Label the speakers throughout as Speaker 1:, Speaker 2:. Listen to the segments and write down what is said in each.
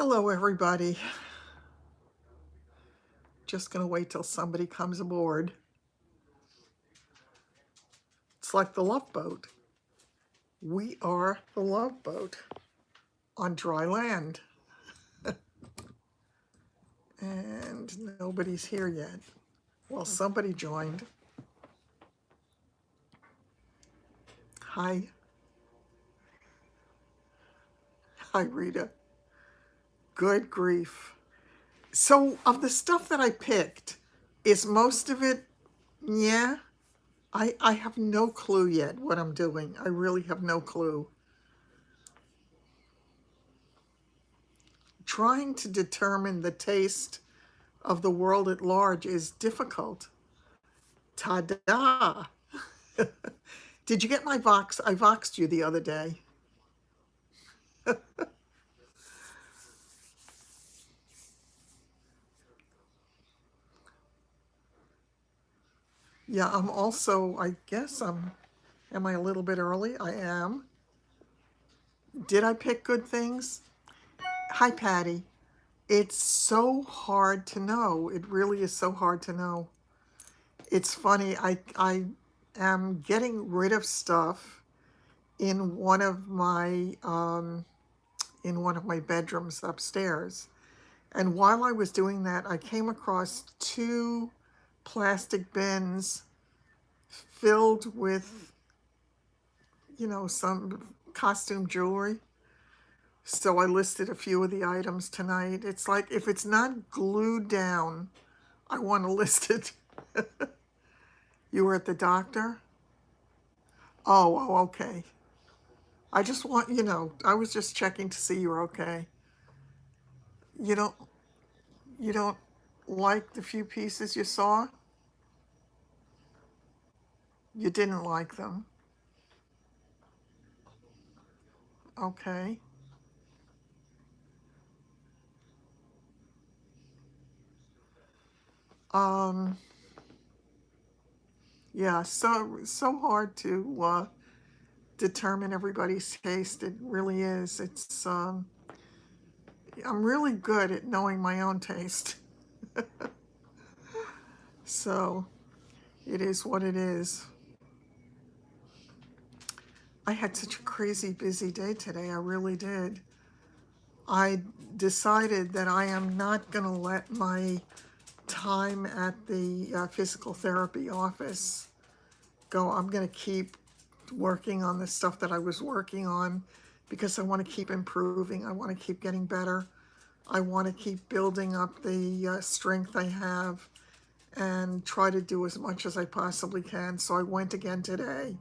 Speaker 1: Hello, everybody. Just gonna wait till somebody comes aboard. It's like the Love Boat. We are the Love Boat on dry land. And nobody's here yet. Well, somebody joined. Hi. Hi, Rita. Good grief. So, of the stuff that I picked, is most of it, yeah? I have no clue yet what I'm doing. I really have no clue. Trying to determine the taste of the world at large is difficult. Ta-da! Did you get my Vox? I Voxed you the other day. Yeah, I'm also, I guess am I a little bit early? I am. Did I pick good things? Hi, Patty. It's so hard to know. It really is so hard to know. It's funny, I am getting rid of stuff in one of my bedrooms upstairs. And while I was doing that, I came across two plastic bins filled with, some costume jewelry. So I listed a few of the items tonight. It's like if it's not glued down, I want to list it. You were at the doctor? Oh, okay. I just want, I was just checking to see you're okay. You don't, you don't like the few pieces you saw? You didn't like them. Okay. Um, yeah, so hard to determine everybody's taste. It really is. I'm really good at knowing my own taste. So it is what it is. I had such a crazy busy day today. I really did. I decided that I am not going to let my time at the physical therapy office go. I'm going to keep working on the stuff that I was working on because I want to keep improving. I want to keep getting better. I want to keep building up the strength I have and try to do as much as I possibly can. So I went again today.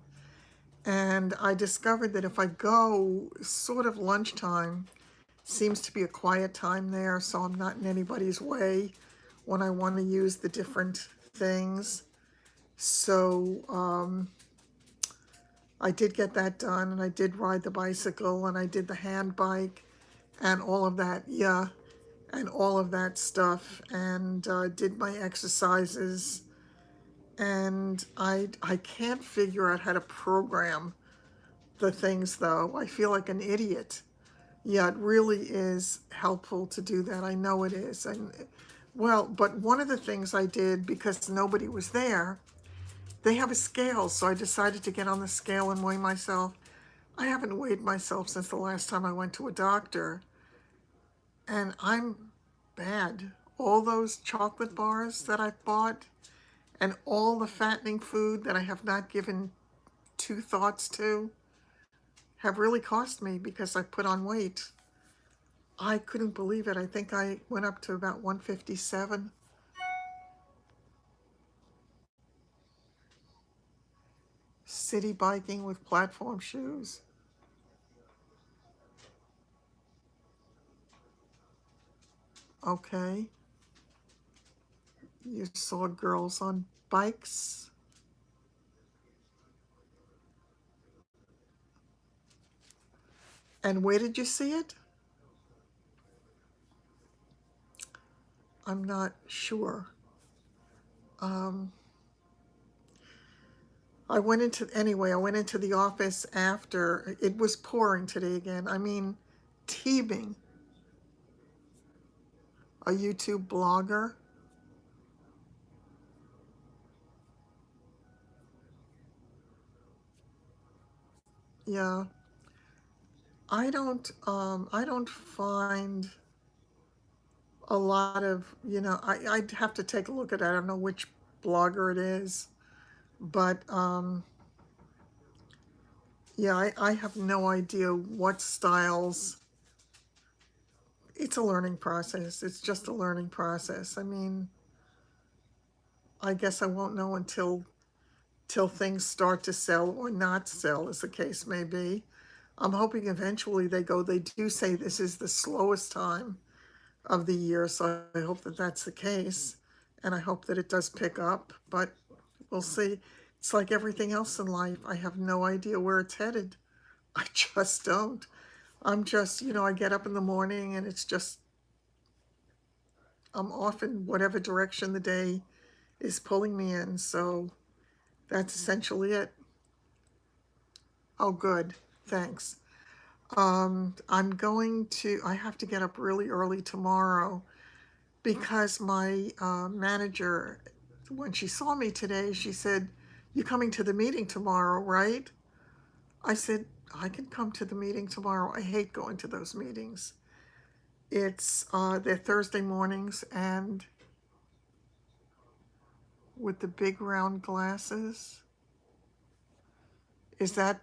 Speaker 1: And I discovered that if I go sort of lunchtime, seems to be a quiet time there, so I'm not in anybody's way when I want to use the different things. So I did get that done, and I did ride the bicycle, and I did the hand bike, and all of that, yeah, and all of that stuff, and did my exercises. And I can't figure out how to program the things, though. I feel like an idiot. Yeah, it really is helpful to do that. I know it is. And well, but one of the things I did, because nobody was there, they have a scale, so I decided to get on the scale and weigh myself. I haven't weighed myself since the last time I went to a doctor, and I'm bad. All those chocolate bars that I bought and all the fattening food that I have not given two thoughts to have really cost me because I put on weight. I couldn't believe it. I think I went up to about 157. City biking with platform shoes. Okay. You saw girls on bikes. And where did you see it? I'm not sure. Um, I went into the office after. It was pouring today again. I mean, teeming. a YouTube blogger. Yeah. I don't find a lot of, I'd have to take a look at it. I don't know which blogger it is, but yeah, I have no idea what styles. It's a learning process. It's just a learning process. I mean, I guess I won't know until till things start to sell or not sell, as the case may be. I'm hoping eventually they do say this is the slowest time of the year, so I hope that that's the case, and I hope that it does pick up, but we'll see. It's like everything else in life. I have no idea where it's headed. I just don't. I'm just, I get up in the morning and it's just, I'm off in whatever direction the day is pulling me in, so that's essentially it. Oh, good. Thanks. I have to get up really early tomorrow because my manager, when she saw me today, she said, "You coming to the meeting tomorrow, right?" I said, "I can come to the meeting tomorrow." I hate going to those meetings. They're Thursday mornings, and with the big round glasses, is that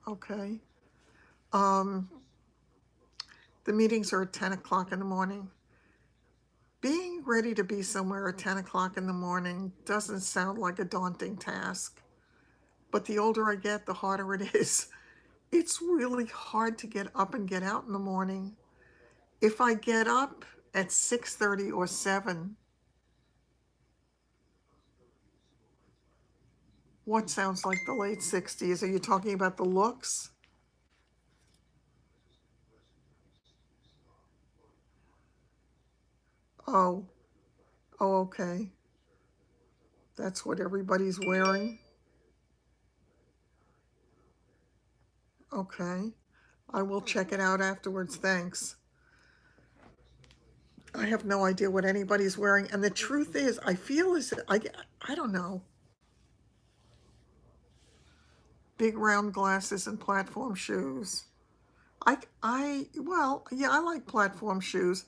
Speaker 1: okay? Um, the meetings are at 10 o'clock in the morning. Being ready to be somewhere at 10 o'clock in the morning doesn't sound like a daunting task, but the older I get, the harder it is. It's really hard to get up and get out in the morning. If I get up at 6:30 or 7, what sounds like the late 60s? Are you talking about the looks? Oh, oh, okay. That's what everybody's wearing. Okay. I will check it out afterwards. Thanks. I have no idea what anybody's wearing. And the truth is, I feel as I don't know. Big round glasses and platform shoes. Well, yeah, I like platform shoes.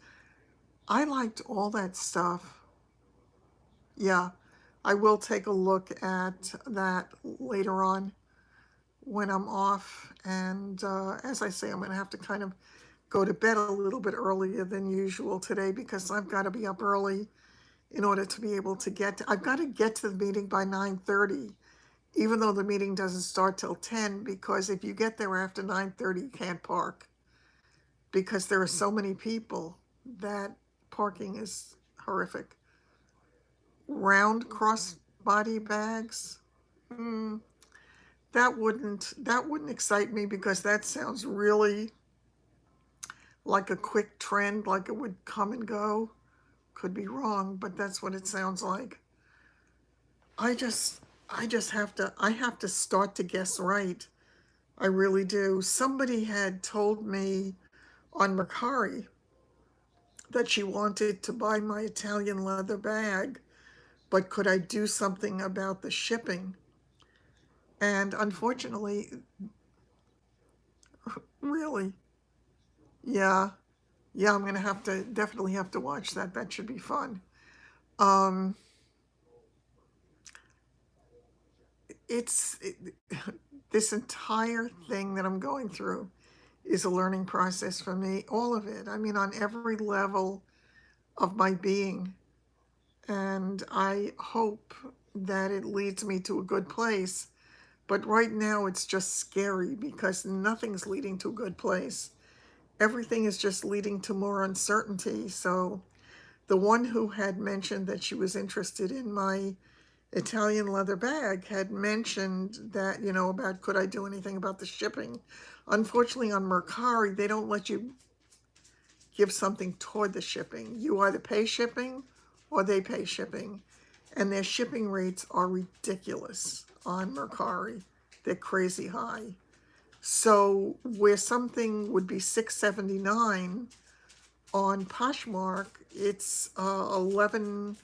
Speaker 1: I liked all that stuff. Yeah, I will take a look at that later on when I'm off. And as I say, I'm going to have to kind of go to bed a little bit earlier than usual today because I've got to be up early in order to be able to I've got to get to the meeting by 9:30, even though the meeting doesn't start till 10, because if you get there after 9:30, you can't park because there are so many people that parking is horrific. Round crossbody bags, mm, that wouldn't excite me because that sounds really like a quick trend, like it would come and go. Could be wrong, but that's what it sounds like. I just I have to start to guess right. I really do. Somebody had told me on Mercari that she wanted to buy my Italian leather bag, but could I do something about the shipping? And unfortunately, really, yeah, yeah, I'm gonna have to definitely have to watch that. That should be fun. Um, it's this entire thing that I'm going through is a learning process for me. All of it. I mean, on every level of my being. And I hope that it leads me to a good place. But right now, it's just scary because nothing's leading to a good place. Everything is just leading to more uncertainty. So, the one who had mentioned that she was interested in my Italian leather bag had mentioned that, about could I do anything about the shipping. Unfortunately, on Mercari, they don't let you give something toward the shipping. You either pay shipping or they pay shipping. And their shipping rates are ridiculous on Mercari. They're crazy high. So where something would be $6.79 on Poshmark, it's 11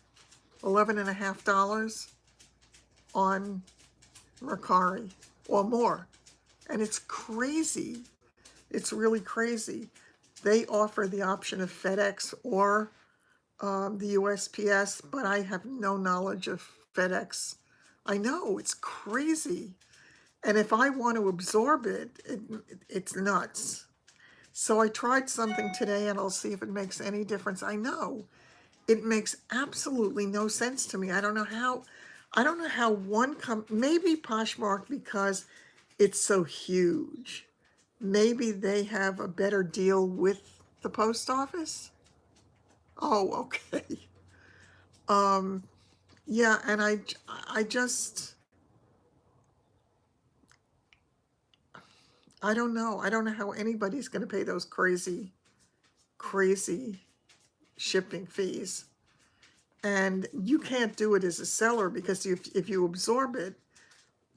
Speaker 1: and a half dollars on Mercari or more. And it's crazy. It's really crazy. They offer the option of FedEx or the USPS, but I have no knowledge of FedEx. I know, it's crazy. And if I want to absorb it's nuts. So I tried something today and I'll see if it makes any difference. I know it makes absolutely no sense to me. I don't know how maybe Poshmark because it's so huge. Maybe they have a better deal with the post office. Oh, okay. Um, yeah, and I just, I don't know. I don't know how anybody's going to pay those crazy, crazy shipping fees. And you can't do it as a seller because if you absorb it,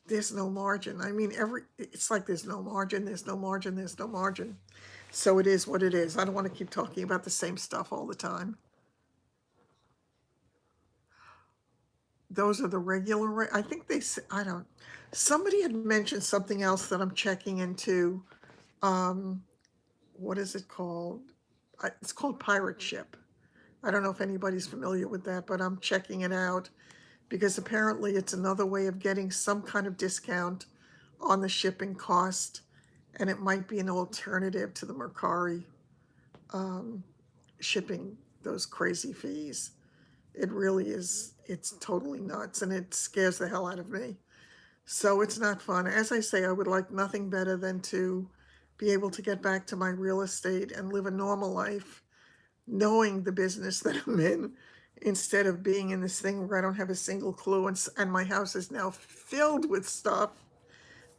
Speaker 1: there's no margin. I mean, it's like there's no margin, there's no margin, there's no margin. So it is what it is. I don't want to keep talking about the same stuff all the time. Those are the regular, I think I don't, somebody had mentioned something else that I'm checking into. Um, what is it called? It's called Pirate Ship. I don't know if anybody's familiar with that, but I'm checking it out because apparently it's another way of getting some kind of discount on the shipping cost, and it might be an alternative to the Mercari um, shipping those crazy fees. It really is, it's totally nuts, and it scares the hell out of me. So it's not fun. As I say, I would like nothing better than to be able to get back to my real estate and live a normal life, knowing the business that I'm in, instead of being in this thing where I don't have a single clue, and my house is now filled with stuff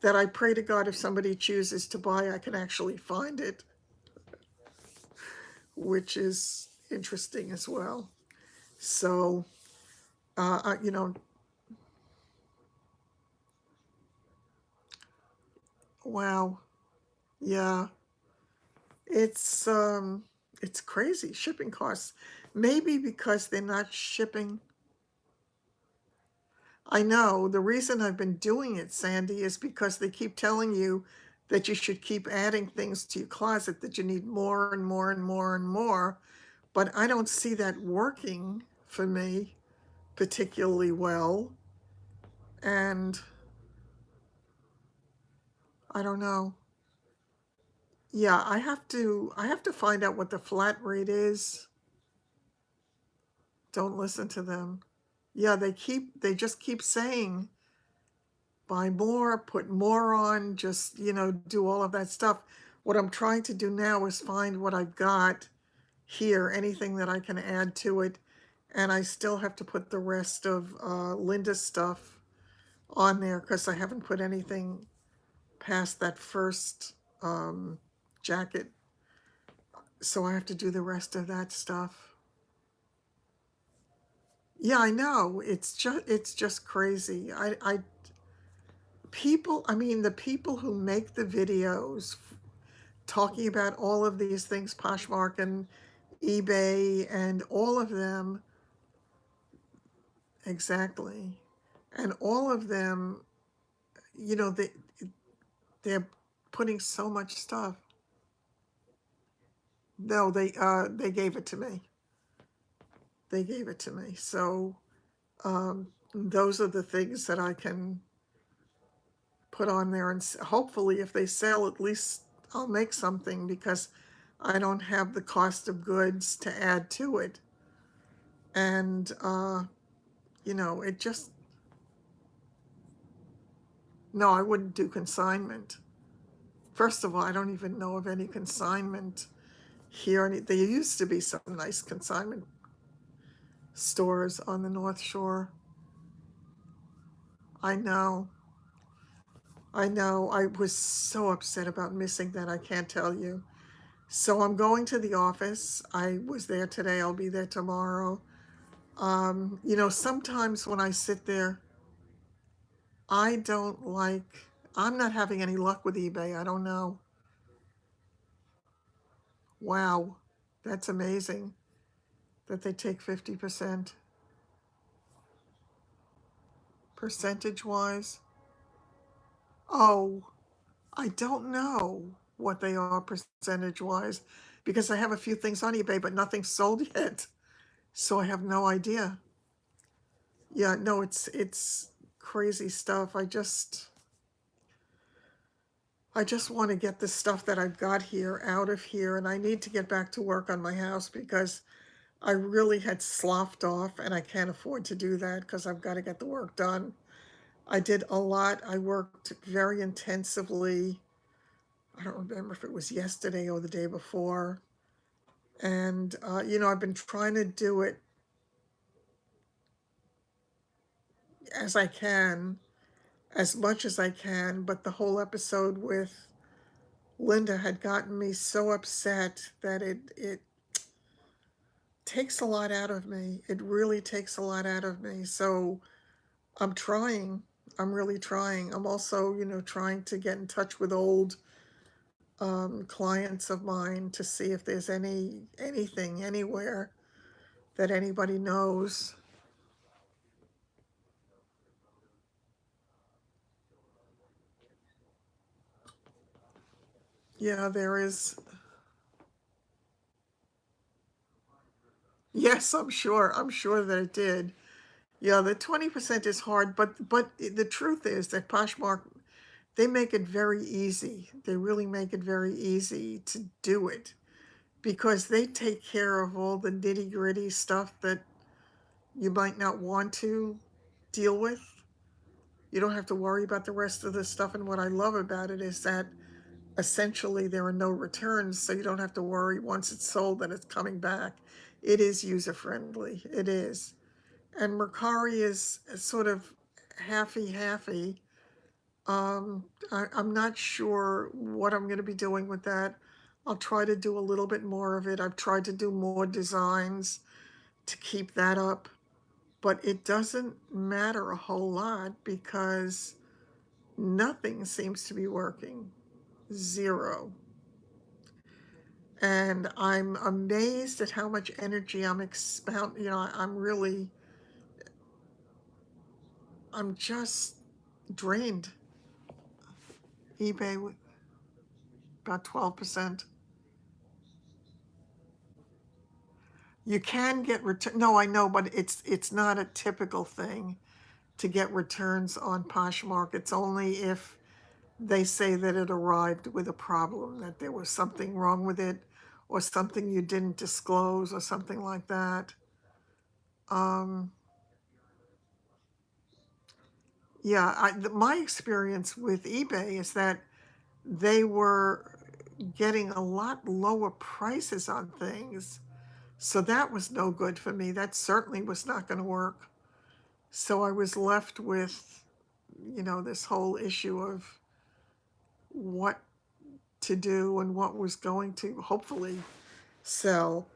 Speaker 1: that I pray to God if somebody chooses to buy, I can actually find it, which is interesting as well. So, you know, wow, yeah, it's um, it's crazy shipping costs. Maybe because they're not shipping. I know the reason I've been doing it, Sandy, is because they keep telling you that you should keep adding things to your closet, that you need more and more and more and more. But I don't see that working for me particularly well. And I don't know. Yeah, I have to find out what the flat rate is. Don't listen to them. Yeah, they just keep saying buy more, put more on, just, do all of that stuff. What I'm trying to do now is find what I've got here, anything that I can add to it. And I still have to put the rest of Linda's stuff on there because I haven't put anything past that first jacket. So I have to do the rest of that stuff. Yeah, I know. It's just crazy. I mean, the people who make the videos talking about all of these things, Poshmark and eBay and all of them, exactly. And all of them, you know, they're putting so much stuff. No, they gave it to me. They gave it to me. So those are the things that I can put on there, and hopefully if they sell, at least I'll make something because I don't have the cost of goods to add to it. And it just, no, I wouldn't do consignment. First of all, I don't even know of any consignment here. There used to be some nice consignment stores on the North Shore. I know. I know. I was so upset about missing that. I can't tell you. So I'm going to the office. I was there today. I'll be there tomorrow. Sometimes when I sit there, I don't like I'm not having any luck with eBay. I don't know. Wow. That's amazing that they take 50% percentage wise. Oh, I don't know what they are percentage wise because I have a few things on eBay, but nothing's sold yet. So I have no idea. Yeah, no, it's crazy stuff. I just want to get the stuff that I've got here out of here, and I need to get back to work on my house because I really had sloughed off and I can't afford to do that because I've got to get the work done. I did a lot. I worked very intensively. I don't remember if it was yesterday or the day before. And, I've been trying to do it as I can, as much as I can, but the whole episode with Linda had gotten me so upset that it takes a lot out of me. It really takes a lot out of me. So I'm trying. I'm really trying. I'm also, trying to get in touch with old clients of mine to see if there's anything anywhere that anybody knows. Yeah, there is. Yes, I'm sure. I'm sure that it did. Yeah, the 20% is hard, but the truth is that Poshmark, they make it very easy. They really make it very easy to do it because they take care of all the nitty-gritty stuff that you might not want to deal with. You don't have to worry about the rest of the stuff. And what I love about it is that essentially there are no returns, so you don't have to worry once it's sold that it's coming back. It is user friendly. It is. And Mercari is sort of halfy. I'm not sure what I'm going to be doing with that. I'll try to do a little bit more of it. I've tried to do more designs to keep that up, but it doesn't matter a whole lot because nothing seems to be working. Zero. And I'm amazed at how much energy I'm expounding. I'm just drained. eBay, about 12%. You can get return. No, I know, but it's not a typical thing to get returns on Poshmark. It's only if they say that it arrived with a problem, that there was something wrong with it, or something you didn't disclose, or something like that. Um, yeah, my experience with eBay is that they were getting a lot lower prices on things. So that was no good for me. That certainly was not going to work. So I was left with, this whole issue of what to do and what was going to hopefully sell.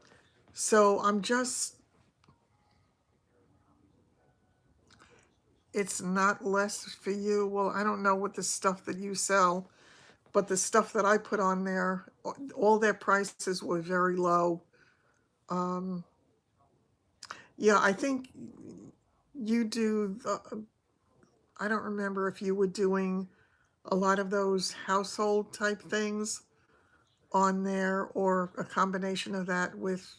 Speaker 1: So it's not less for you. Well, I don't know what the stuff that you sell, but the stuff that I put on there, all their prices were very low. Um, yeah, I think you do I don't remember if you were doing a lot of those household type things on there or a combination of that with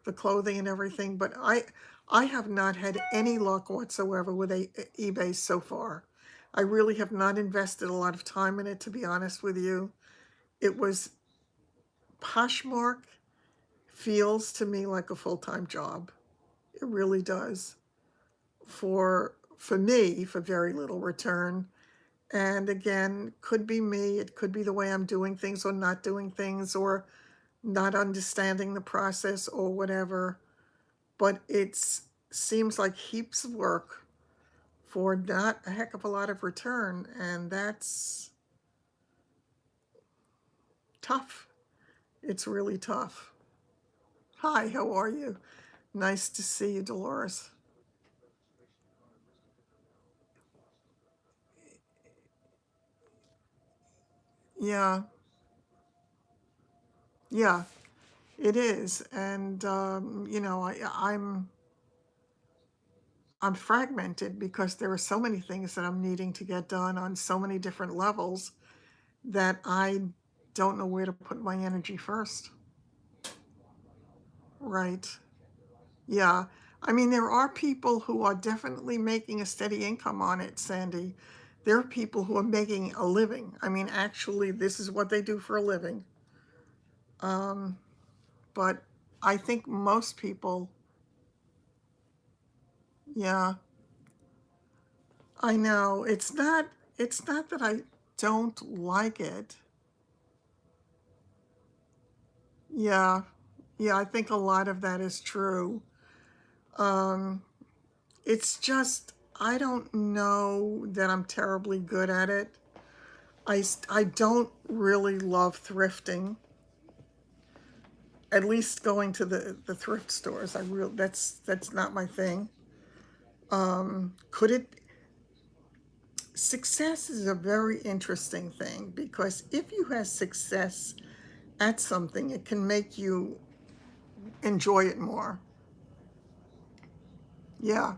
Speaker 1: the clothing and everything, but I have not had any luck whatsoever with eBay so far. I really have not invested a lot of time in it, to be honest with you. It was Poshmark feels to me like a full-time job. It really does. For me, for very little return. And again, could be me, it could be the way I'm doing things or not doing things or not understanding the process or whatever. But it seems like heaps of work for not a heck of a lot of return, and that's tough. It's really tough. Hi, how are you? Nice to see you, Dolores. Yeah, yeah, it is. And you know, I'm fragmented because there are so many things that I'm needing to get done on so many different levels that I don't know where to put my energy first. Right. Yeah. I mean, there are people who are definitely making a steady income on it, Sandy. There are people who are making a living. I mean, actually, this is what they do for a living. Um, but I think most people, yeah, I know. It's not that I don't like it. Yeah. Yeah, I think a lot of that is true. Um, it's just I don't know that I'm terribly good at it. I don't really love thrifting. At least going to the thrift stores. That's not my thing. Could it Success is a very interesting thing because if you have success at something, it can make you enjoy it more. Yeah.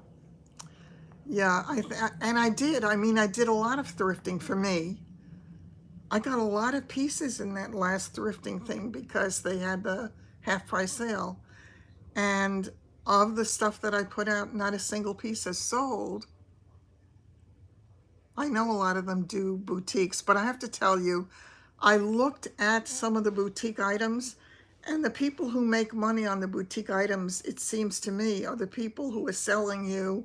Speaker 1: Yeah, and I did. I mean, I did a lot of thrifting for me. I got a lot of pieces in that last thrifting thing because they had the half price sale. And of the stuff that I put out, not a single piece has sold. I know a lot of them do boutiques, but I have to tell you, I looked at some of the boutique items, and the people who make money on the boutique items, it seems to me, are the people who are selling you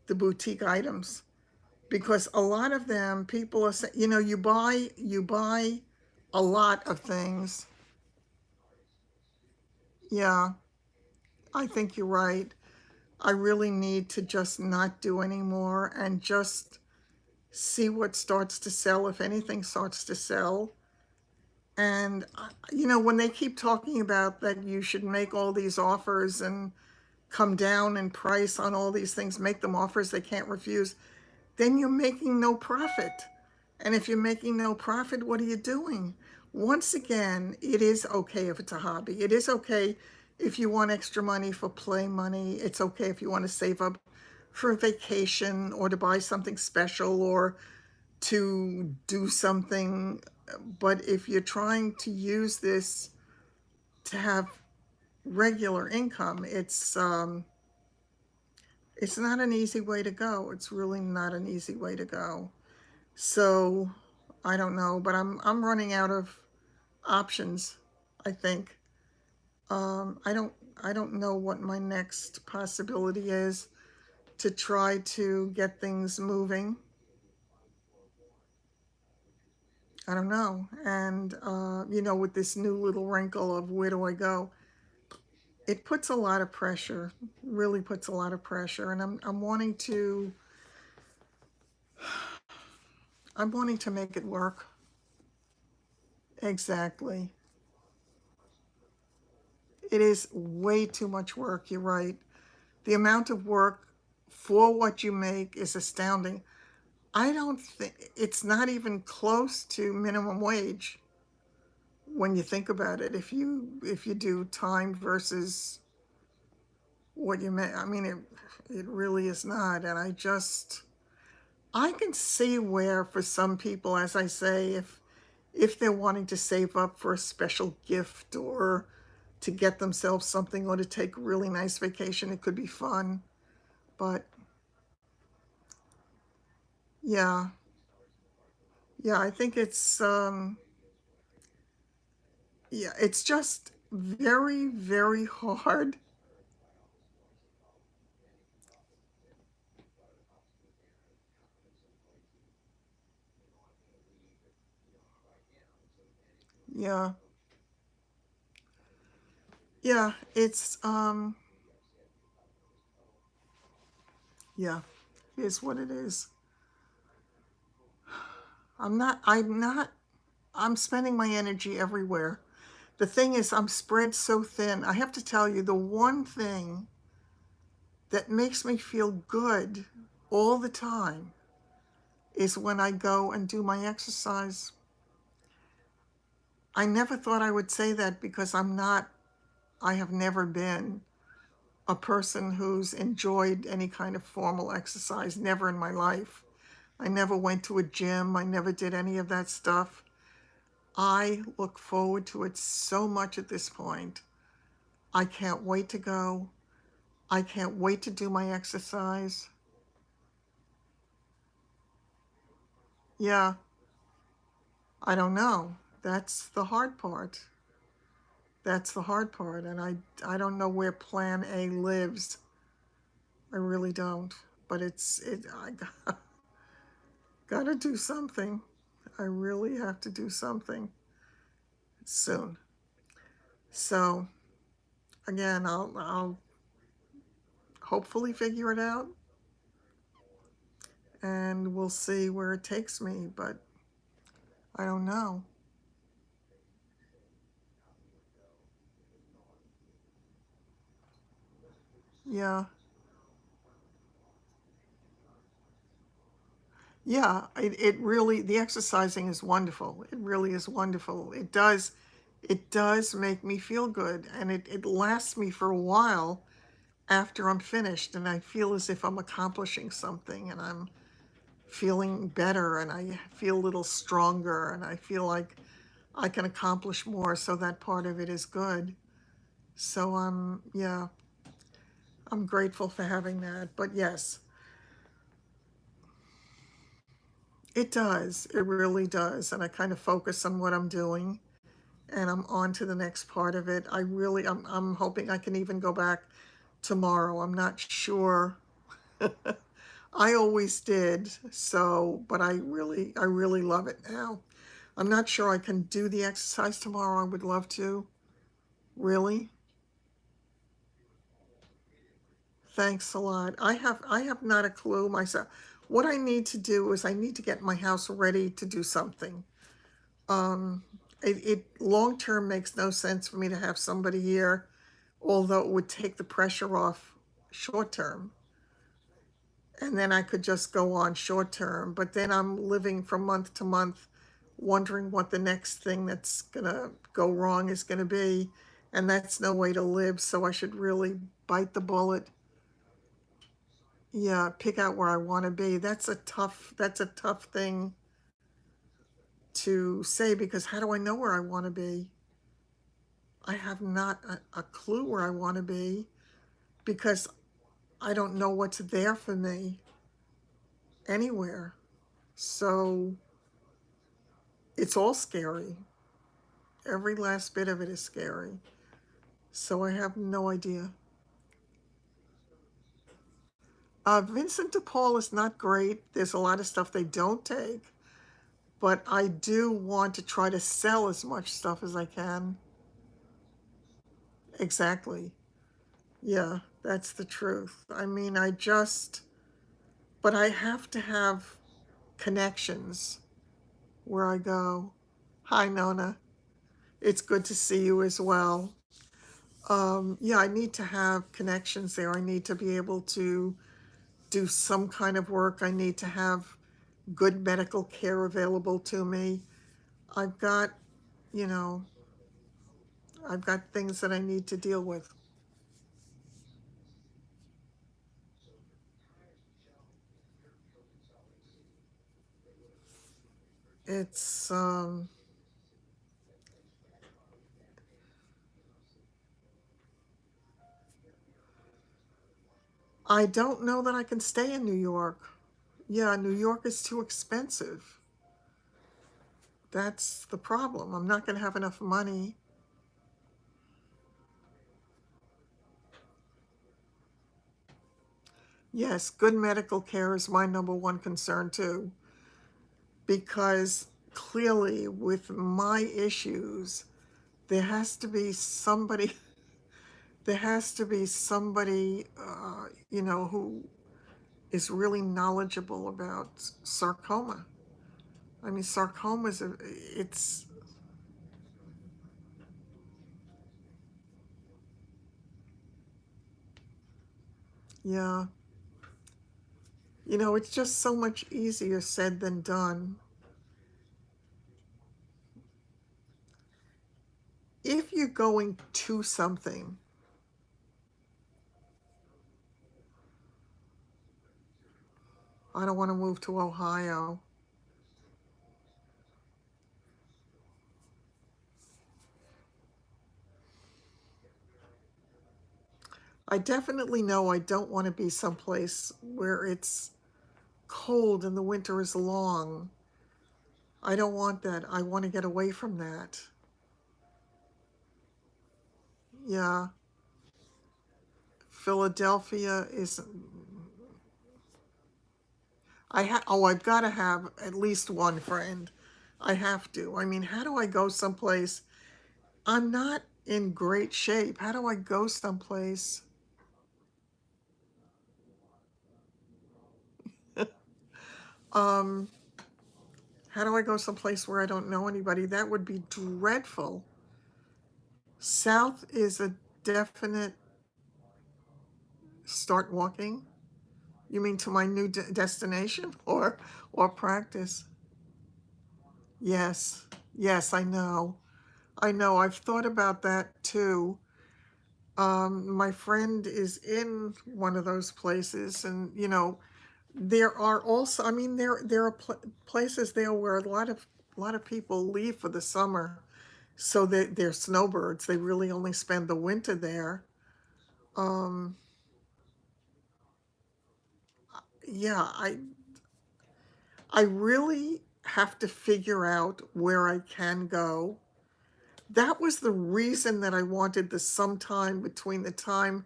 Speaker 1: the boutique items. Because a lot of them, people are saying, you know, you buy a lot of things. Yeah, I think you're right. I really need to just not do anymore and just see what starts to sell, if anything starts to sell. And, you know, when they keep talking about that you should make all these offers and come down in price on all these things, make them offers they can't refuse, then you're making no profit. And if you're making no profit, what are you doing? Once again, it is okay if it's a hobby. It is okay if you want extra money for play money. It's okay if you want to save up for a vacation or to buy something special or to do something. But if you're trying to use this to have regular income, it's not an easy way to go. It's really not an easy way to go. So I don't know, but I'm running out of options, I think. I don't know what my next possibility is to try to get things moving. I don't know. And you know, with this new little wrinkle of where do I go, it puts a lot of pressure, really puts a lot of pressure. And I'm wanting to make it work. Exactly. It is way too much work, you're right. The amount of work for what you make is astounding. I don't think it's not even close to minimum wage when you think about it. If you do time versus what you make, I mean it really is not. And I can see where for some people, as I say, if they're wanting to save up for a special gift or to get themselves something or to take a really nice vacation, it could be fun. But yeah, yeah, I think yeah, it's just very, very hard. Yeah, yeah, yeah, it is what it is. I'm spending my energy everywhere. The thing is, I'm spread so thin. I have to tell you, the one thing that makes me feel good all the time is when I go and do my exercise. I never thought I would say that because I have never been a person who's enjoyed any kind of formal exercise, never in my life. I never went to a gym, I never did any of that stuff. I look forward to it so much at this point. I can't wait to go. I can't wait to do my exercise. Yeah, I don't know. That's the hard part. That's the hard part. And I don't know where plan A lives. I really don't. But I gotta do something. I really have to do something soon. So again, I'll hopefully figure it out and we'll see where it takes me, but I don't know. Yeah. Yeah, it really, the exercising is wonderful. It really is wonderful. It does make me feel good and it lasts me for a while after I'm finished and I feel as if I'm accomplishing something and I'm feeling better and I feel a little stronger and I feel like I can accomplish more. So that part of it is good. So yeah, I'm grateful for having that. But yes, it does. It really does. And I kind of focus on what I'm doing and I'm on to the next part of it. I'm hoping I can even go back tomorrow. I'm not sure. I always did. So, but I really love it now. I'm not sure I can do the exercise tomorrow. I would love to. Really? Thanks a lot. I have not a clue myself. What I need to do is I need to get my house ready to do something. Um, it long term makes no sense for me to have somebody here, although it would take the pressure off short term. And then I could just go on short term. But then I'm living from month to month, wondering what the next thing that's gonna go wrong is gonna be. And that's no way to live. So I should really bite the bullet. Yeah, pick out where I want to be. That's a tough thing to say because how do I know where I want to be? I have not a clue where I want to be because I don't know what's there for me anywhere. So it's all scary. Every last bit of it is scary. So I have no idea. Vincent de Paul is not great. There's a lot of stuff they don't take, but I do want to try to sell as much stuff as I can. Exactly. Yeah, that's the truth. I mean, but I have to have connections where I go. Hi, Nona. It's good to see you as well. Yeah, I need to have connections there. I need to be able to do some kind of work. I need to have good medical care available to me. I've got, you know, I've got things that I need to deal with. It's, I don't know that I can stay in New York. Yeah, New York is too expensive. That's the problem. I'm not going to have enough money. Yes, good medical care is my number one concern too, because clearly with my issues, there has to be somebody, there has to be somebody, who is really knowledgeable about sarcoma. I mean, sarcoma is it's, yeah, it's just so much easier said than done. going to something. I don't want to move to Ohio. I definitely know I don't want to be someplace where it's cold and the winter is long. I don't want that. I want to get away from that. Yeah. Philadelphia is, I've got to have at least one friend. I have to. I mean, how do I go someplace? I'm not in great shape. How do I go someplace? Um, how do I go someplace where I don't know anybody? That would be dreadful. South is a definite start walking. You mean to my new destination or practice? Yes. Yes, I know. I know. I've thought about that too. My friend is in one of those places, and there are also, I mean, there are places there where a lot of people leave for the summer, so they're snowbirds. They really only spend the winter there. Um, yeah, I really have to figure out where I can go. That was the reason that I wanted the sometime between the time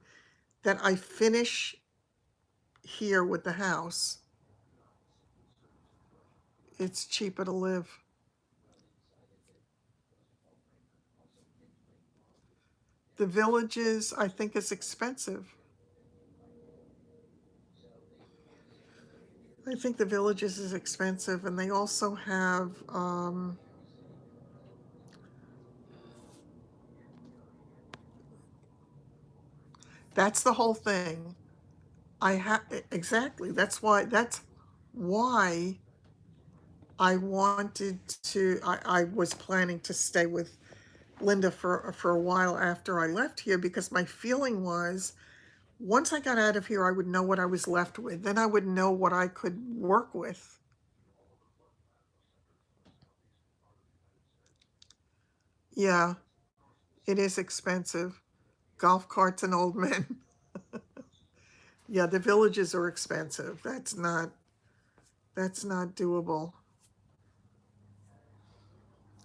Speaker 1: that I finish here with the house. It's cheaper to live. The villages, I think, is expensive. I think the villages is expensive, and they also have. That's the whole thing. I have exactly. That's why I wanted to. I was planning to stay with Linda for a while after I left here, because my feeling was once I got out of here, I would know what I was left with. Then I would know what I could work with. Yeah, it is expensive. Golf carts and old men. Yeah, the villages are expensive. That's not doable.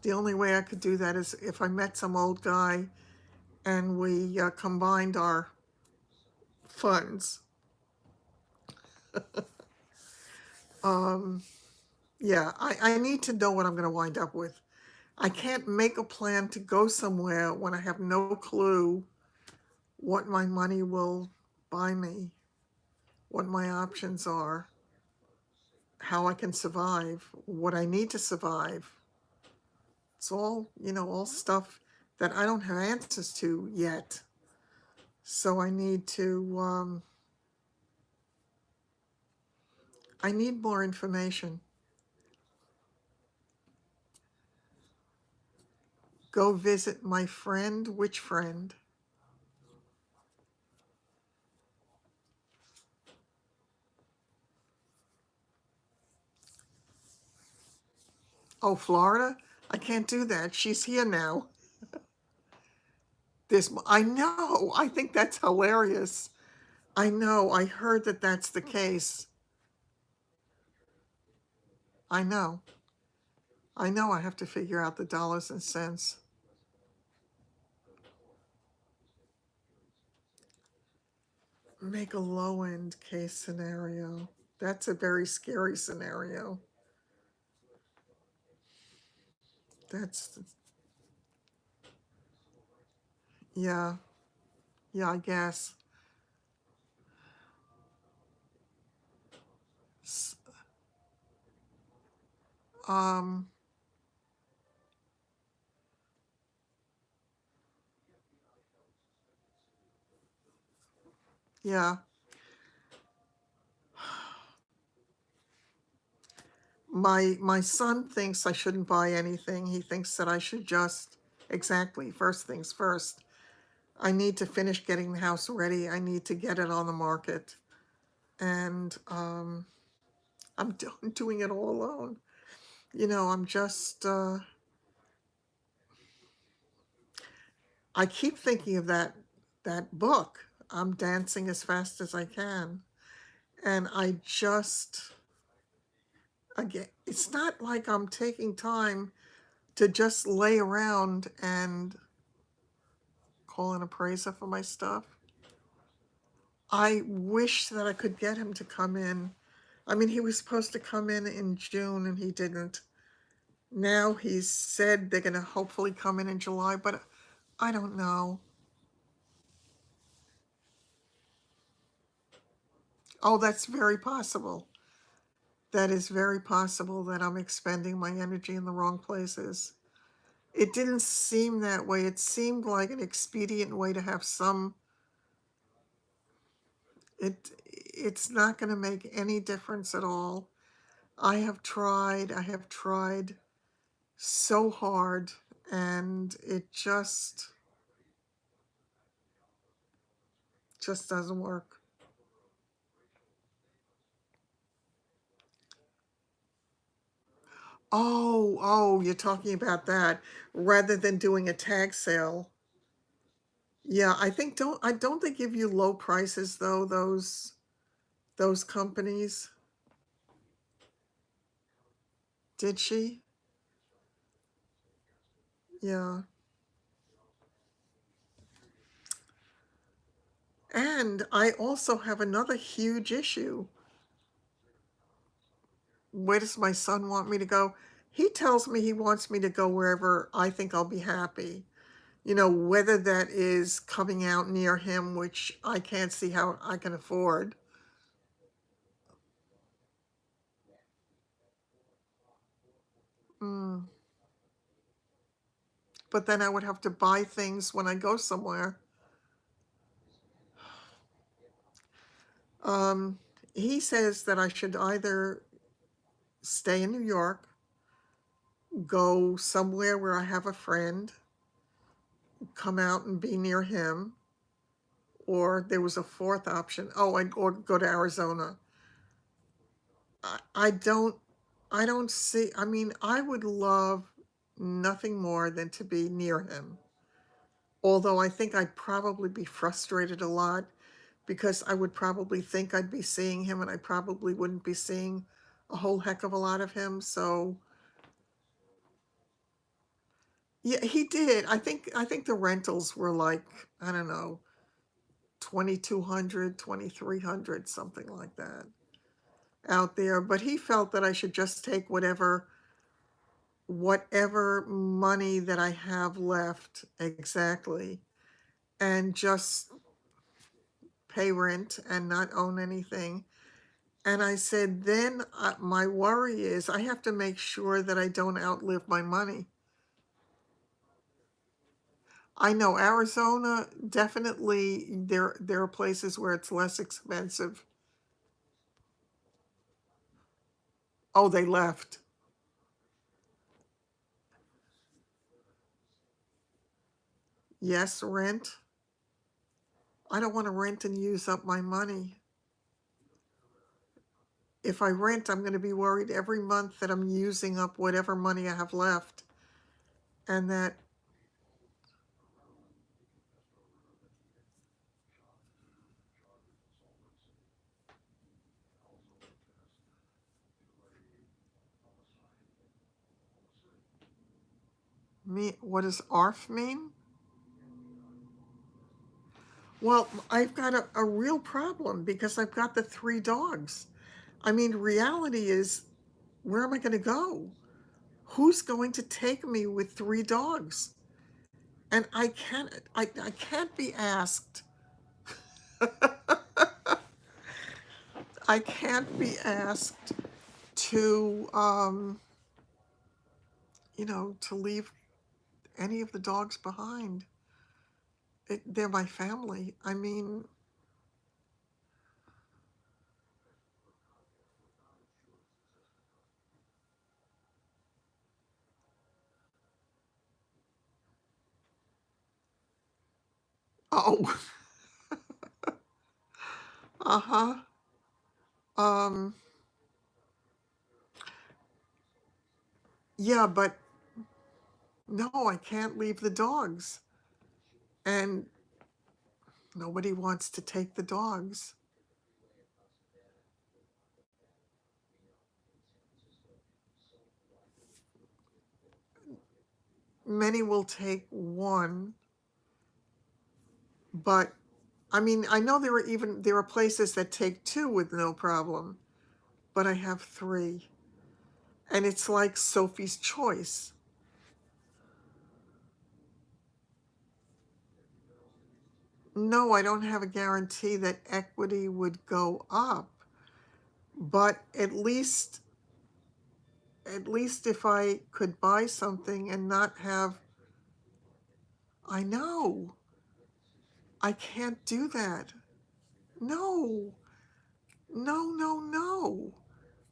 Speaker 1: The only way I could do that is if I met some old guy and we combined our funds. Um, yeah, I need to know what I'm going to wind up with. I can't make a plan to go somewhere when I have no clue what my money will buy me, what my options are, how I can survive, what I need to survive. It's all stuff that I don't have answers to yet. So I need more information. Go visit my friend. Which friend? Oh, Florida? I can't do that. She's here now. I know. I think that's hilarious. I know. I heard that that's the case. I know. I know I have to figure out the dollars and cents. Make a low end case scenario. That's a very scary scenario. That's, yeah, yeah, I guess. S- Um, yeah. My son thinks I shouldn't buy anything. He thinks that I should just exactly. First things first. I need to finish getting the house ready. I need to get it on the market. And I'm doing it all alone. I'm just, I keep thinking of that book. I'm dancing as fast as I can. And I just, again, it's not like I'm taking time to just lay around and call an appraiser for my stuff. I wish that I could get him to come in. I mean, he was supposed to come in June and he didn't. Now he's said they're going to hopefully come in July, but I don't know. Oh, that's very possible. That is very possible that I'm expending my energy in the wrong places. It didn't seem that way. It seemed like an expedient way to have some. It's not going to make any difference at all. I have tried so hard, and it just doesn't work. Oh, you're talking about that rather than doing a tag sale. Yeah, I don't they give you low prices though, those companies? Did she? Yeah. And I also have another huge issue. Where does my son want me to go? He tells me he wants me to go wherever I think I'll be happy. Whether that is coming out near him, which I can't see how I can afford. Mm. But then I would have to buy things when I go somewhere. Um, he says that I should either stay in New York, go somewhere where I have a friend, come out and be near him, or there was a fourth option. Oh, or go to Arizona. I don't see. I mean, I would love nothing more than to be near him. Although I think I'd probably be frustrated a lot because I would probably think I'd be seeing him and I probably wouldn't be seeing a whole heck of a lot of him. So, yeah, he did. I think the rentals were like, I don't know, 2,200, 2,300, something like that out there. But he felt that I should just take whatever money that I have left exactly and just pay rent and not own anything. And I said, then my worry is I have to make sure that I don't outlive my money. I know Arizona, definitely there are places where it's less expensive. Oh, they left. Yes, rent. I don't want to rent and use up my money. If I rent, I'm going to be worried every month that I'm using up whatever money I have left. And that, what does ARF mean? Well, I've got a real problem because I've got the three dogs. I mean, reality is, where am I going to go? Who's going to take me with three dogs? And I can't be asked. I can't be asked to, to leave any of the dogs behind. They're my family. I mean, Oh, uh-huh. Um, yeah, but no, I can't leave the dogs. And nobody wants to take the dogs. Many will take one, but I mean, I know there are places that take two with no problem, but I have three. And it's like Sophie's Choice. No, I don't have a guarantee that equity would go up, but at least if I could buy something and not have, I know, I can't do that. No, no, no, no.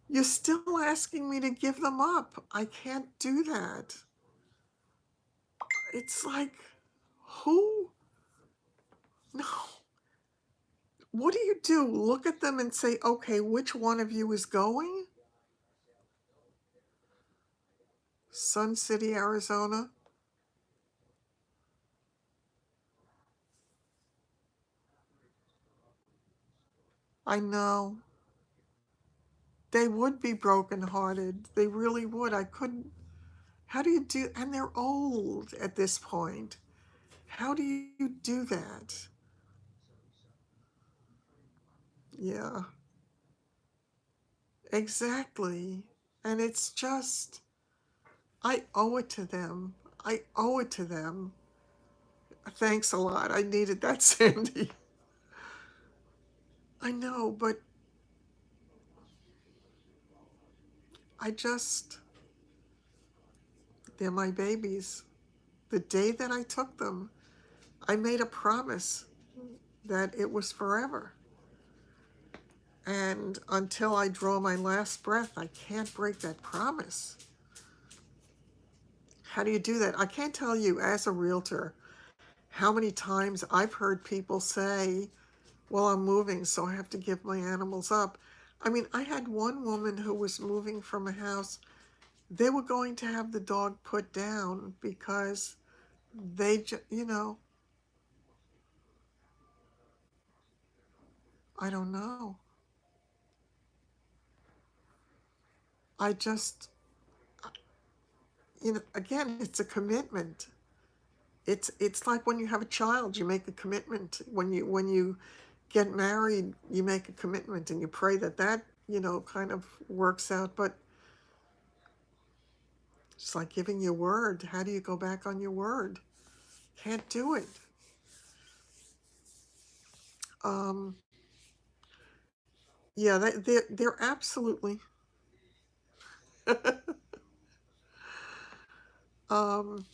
Speaker 1: You're still asking me to give them up. I can't do that. It's like, who? No. What do you do? Look at them and say, okay, which one of you is going? Sun City, Arizona? I know. They would be brokenhearted. They really would. I couldn't. How do you do? And they're old at this point. How do you do that? Yeah, exactly. And it's just, I owe it to them. I owe it to them. Thanks a lot. I needed that, Sandy. I know, but I just, they're my babies. The day that I took them, I made a promise that it was forever. And until I draw my last breath, I can't break that promise. How do you do that? I can't tell you, as a realtor, how many times I've heard people say, well, I'm moving, so I have to give my animals up. I mean, I had one woman who was moving from a house. They were going to have the dog put down because I don't know. I just, again, it's a commitment. It's like when you have a child, you make a commitment. When you get married, you make a commitment and you pray that kind of works out. But it's like giving your word. How do you go back on your word? Can't do it. Um, yeah, they're absolutely. um,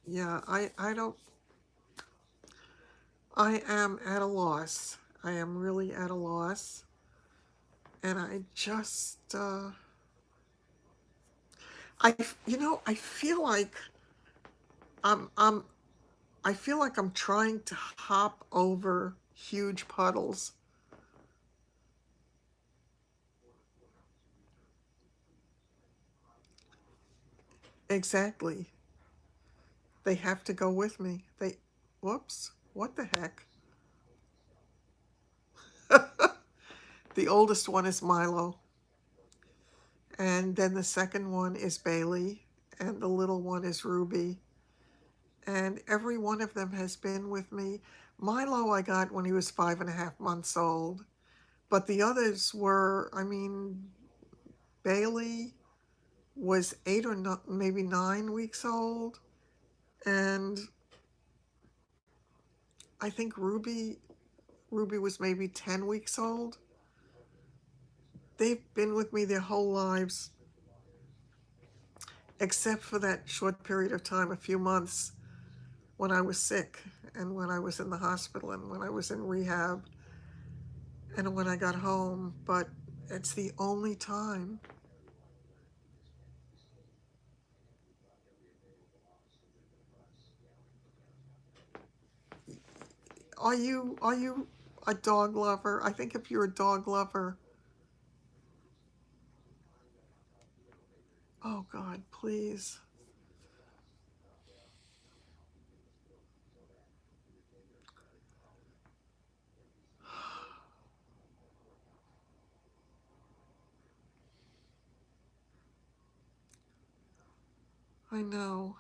Speaker 1: yeah, I don't. I am at a loss. I am really at a loss, and I just I feel like I'm I'm I feel like I'm trying to hop over huge puddles. Exactly. They have to go with me. Whoops, what the heck? The oldest one is Milo, and then the second one is Bailey, and the little one is Ruby. And every one of them has been with me. Milo I got when he was 5.5 months old, but the others were, I mean, Bailey was 8 or maybe 9 weeks old, and I think Ruby was maybe 10 weeks old. They've been with me their whole lives, except for that short period of time, a few months, when I was sick and when I was in the hospital and when I was in rehab and when I got home. But it's the only time. are you a dog lover? I think if you're a dog lover, oh God, please. I know.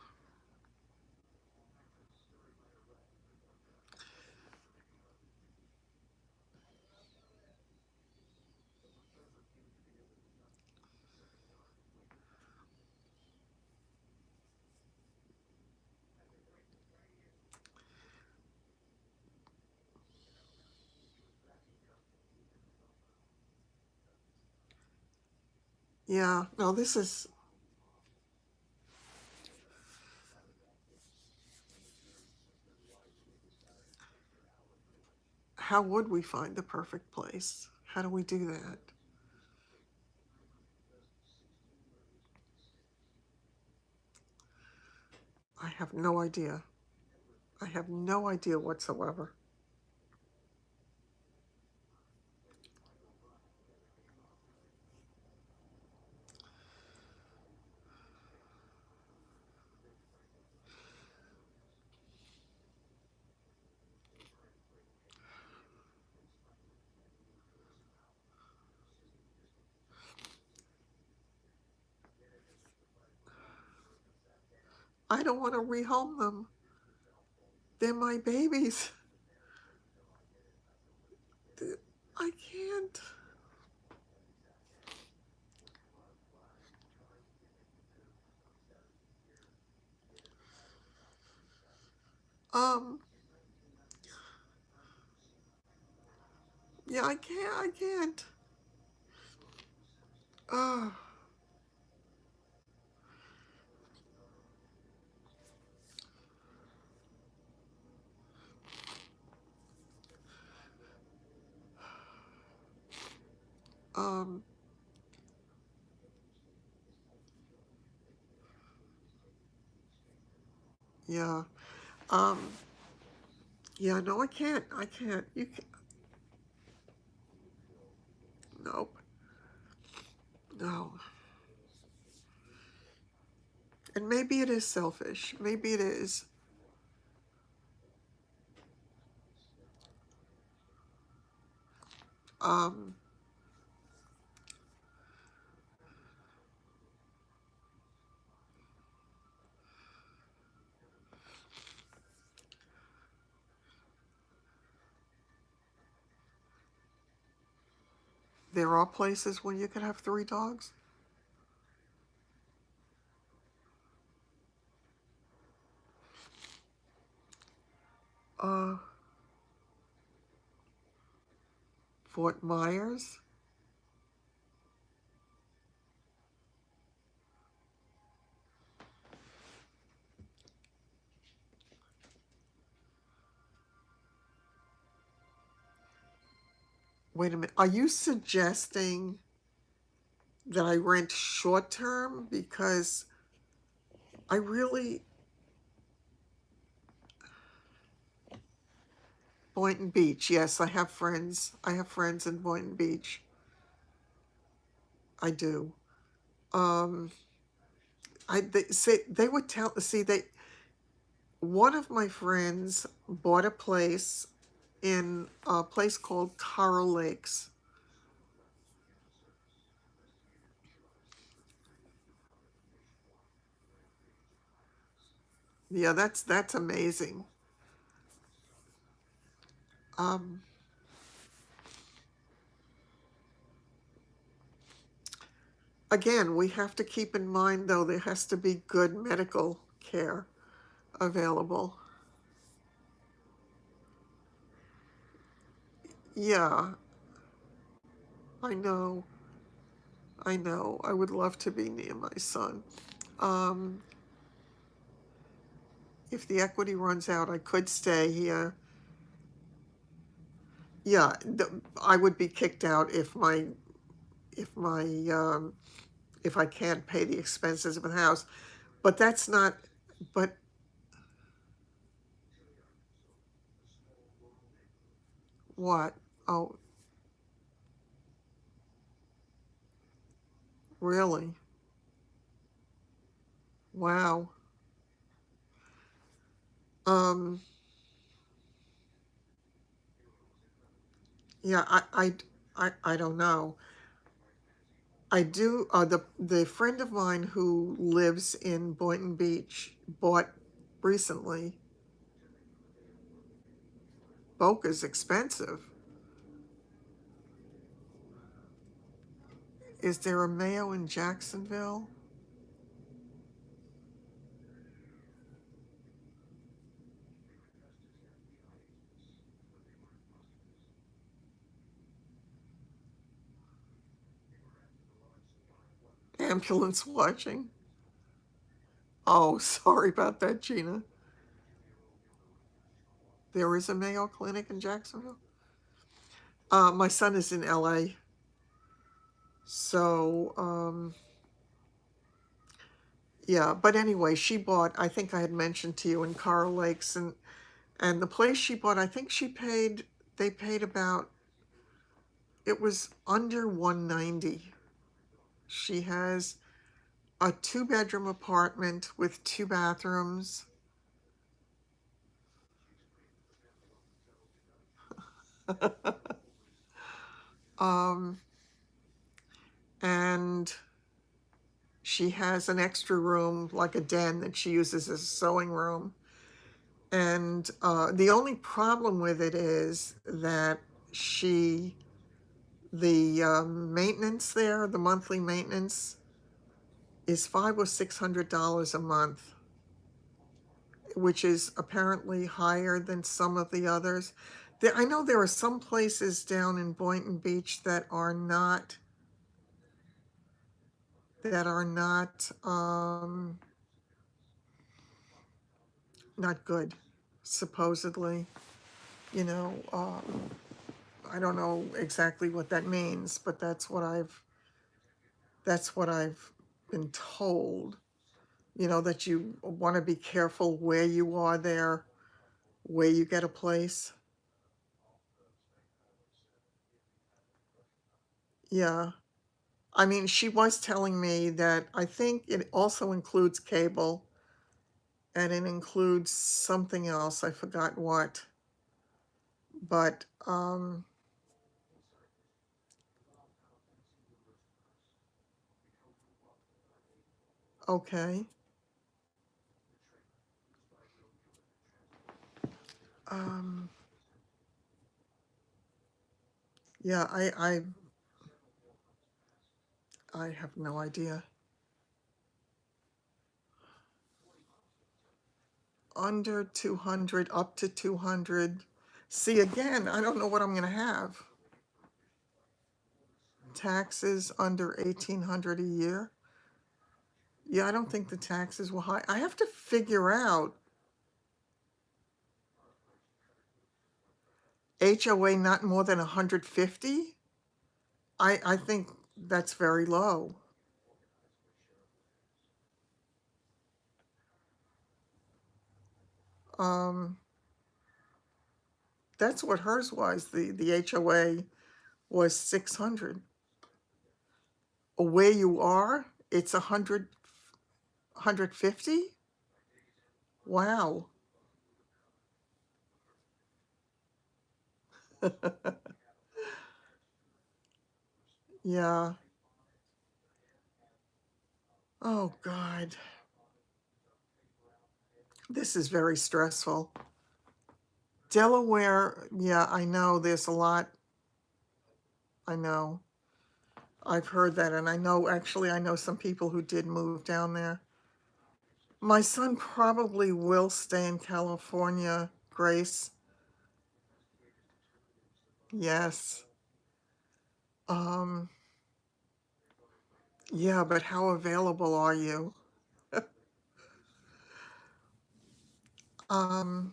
Speaker 1: Yeah, no, this is, how would we find the perfect place? How do we do that? I have no idea. I have no idea whatsoever. I don't want to rehome them. They're my babies. I can't. Um, yeah, I can't. I can't. Uh, um, yeah. Um, yeah, no, I can't. I can't. You can Nope. No. And maybe it is selfish. Maybe it is. Um, there are places where you can have 3 dogs. Uh, Fort Myers. Wait a minute. Are you suggesting that I rent short term? Because I really, Boynton Beach. Yes, I have friends. I have friends in Boynton Beach. I do. Um, they say they would tell. See, one of my friends bought a place in a place called Coral Lakes. Yeah, that's amazing. Um, Again, we have to keep in mind though there has to be good medical care available. Yeah, I know. I know. I would love to be near my son. Um, if the equity runs out, I could stay here. Yeah, I would be kicked out if my if I can't pay the expenses of the house. But that's not. But What? Oh, really? Wow. Um, yeah, I don't know. I do, the friend of mine who lives in Boynton Beach bought recently. Boca's expensive. Is there a Mayo in Jacksonville? Ambulance watching? Oh, sorry about that, Gina. There is a Mayo Clinic in Jacksonville? My son is in LA. So, yeah. But anyway, she bought, I think I had mentioned to you, in Coral Lakes. And the place she bought, I think they paid about, it was under 190. She has a two-bedroom apartment with two bathrooms. Um, and she has an extra room, like a den, that she uses as a sewing room. And the only problem with it is that she, the maintenance there, the monthly maintenance, is $500 or $600 a month, which is apparently higher than some of the others. I know there are some places down in Boynton Beach that are not good, supposedly. You know, I don't know exactly what that means, but that's what I've been told. You know, that you want to be careful where you are there, where you get a place. Yeah. I mean, she was telling me that I think it also includes cable and it includes something else. I forgot what. But okay. Um yeah, I have no idea. Under 200, up to 200. See, again, I don't know what I'm going to have. Taxes under 1,800 a year. Yeah, I don't think the taxes were high. I have to figure out HOA not more than 150. I think that's very low. Um, that's what hers was. The HOA was 600. Where you are, it's 150. Wow. Yeah. Oh God. This is very stressful. Delaware, yeah, I know there's a lot. I know. I've heard that, and I know some people who did move down there. My son probably will stay in California, Grace. Yes. Um, yeah, but how available are you? Um,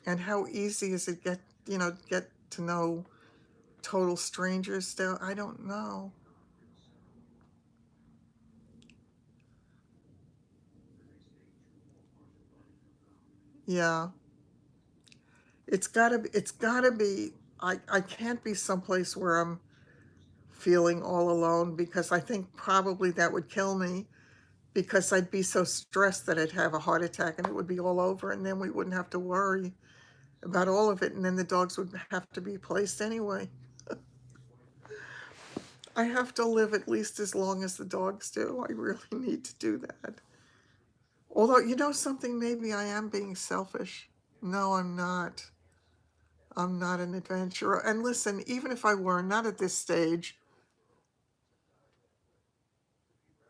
Speaker 1: and how easy is it get to know total strangers still? I don't know. Yeah. It's gotta be. I can't be someplace where I'm feeling all alone, because I think probably that would kill me, because I'd be so stressed that I'd have a heart attack and it would be all over, and then we wouldn't have to worry about all of it, and then the dogs would have to be placed anyway. I have to live at least as long as the dogs do. I really need to do that. Although, you know something, maybe I am being selfish. No, I'm not. I'm not an adventurer. And listen, even if I were, not at this stage.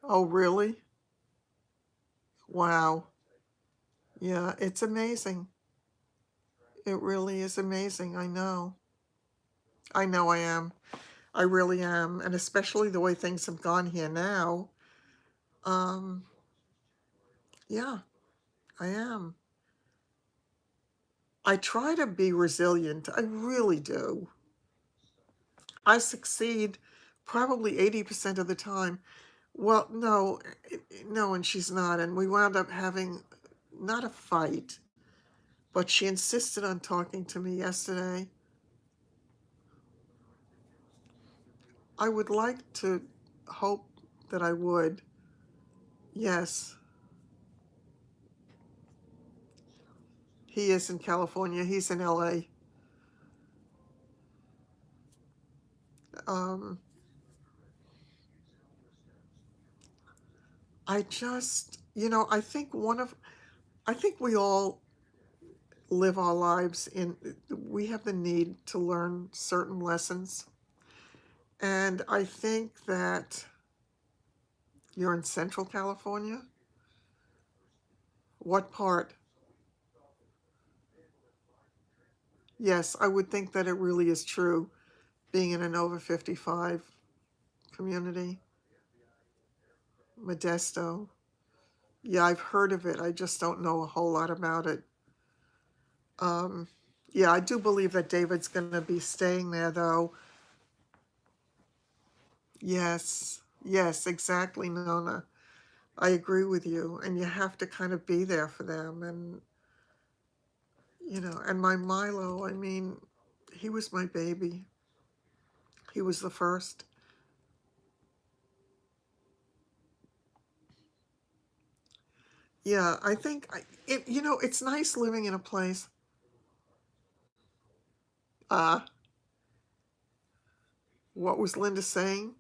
Speaker 1: Oh, really? Wow. Yeah, it's amazing. It really is amazing. I know. I know I am. I really am. And especially the way things have gone here now. Um, yeah, I am. I try to be resilient. I really do. I succeed probably 80% of the time. Well, no, no, and she's not. And we wound up having not a fight, but she insisted on talking to me yesterday. I would like to hope that I would. Yes, he is in California. He's in LA. Um, I just, I think we all live our lives we have the need to learn certain lessons. And I think that you're in Central California. What part? Yes, I would think that it really is true, being in an over 55 community. Modesto. Yeah, I've heard of it. I just don't know a whole lot about it. Um, yeah, I do believe that David's going to be staying there, though. Yes, yes, exactly, Nona. I agree with you. And you have to kind of be there for them. And, and my Milo, I mean, he was my baby. He was the first. Yeah, I think, it's nice living in a place. Uh, what was Linda saying?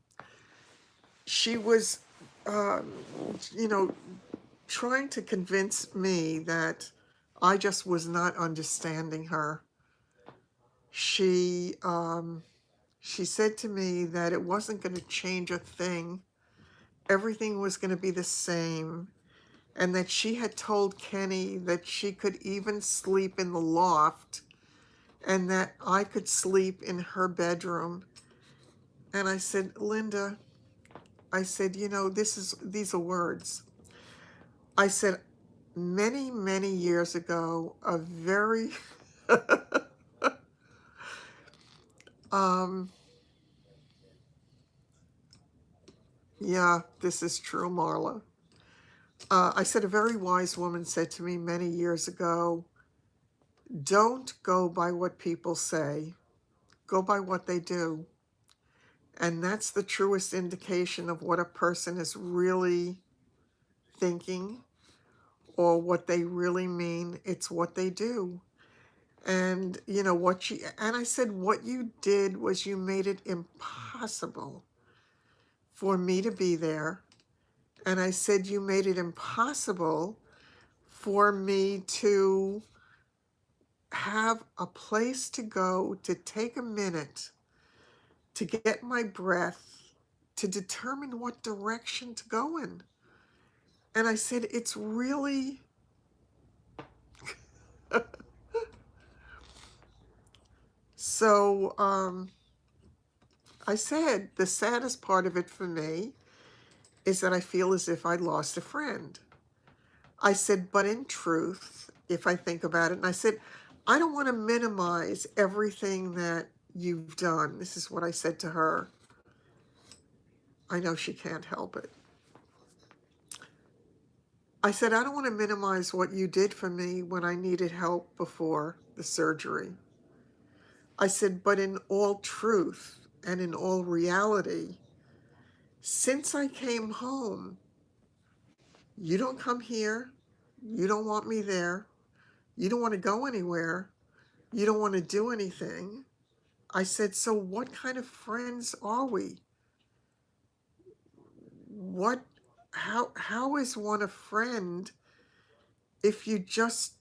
Speaker 1: She was, um, you know, trying to convince me that I just was not understanding her. She, she said to me that it wasn't going to change a thing. Everything was going to be the same. And that she had told Kenny that she could even sleep in the loft and that I could sleep in her bedroom. And I said, Linda, I said, these are words. I said, many, many years ago, a very, um, yeah, this is true, Marla. I said, a very wise woman said to me many years ago, don't go by what people say, go by what they do. And that's the truest indication of what a person is really thinking or what they really mean. It's what they do. And, and I said, what you did was you made it impossible for me to be there. And I said, you made it impossible for me to have a place to go, to take a minute, to get my breath, to determine what direction to go in. And I said, it's really, so I said, the saddest part of it for me is that I feel as if I lost a friend. I said, but in truth, if I think about it, and I said, I don't want to minimize everything that you've done. This is what I said to her. I know she can't help it. I said, I don't want to minimize what you did for me when I needed help before the surgery. I said, but in all truth and in all reality, since I came home, you don't come here. You don't want me there. You don't want to go anywhere. You don't want to do anything. I said, so what kind of friends are we? What, how is one a friend if you just,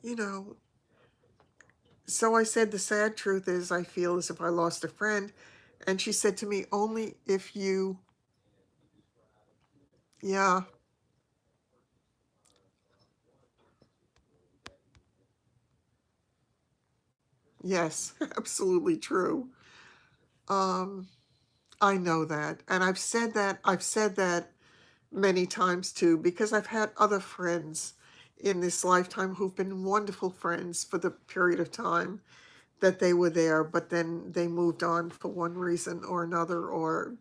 Speaker 1: you know? So I said, the sad truth is I feel as if I lost a friend. And she said to me, only if you, yeah, yes, absolutely true. Um, I know that. And I've said that many times too, because I've had other friends in this lifetime who've been wonderful friends for the period of time that they were there, but then they moved on for one reason or another or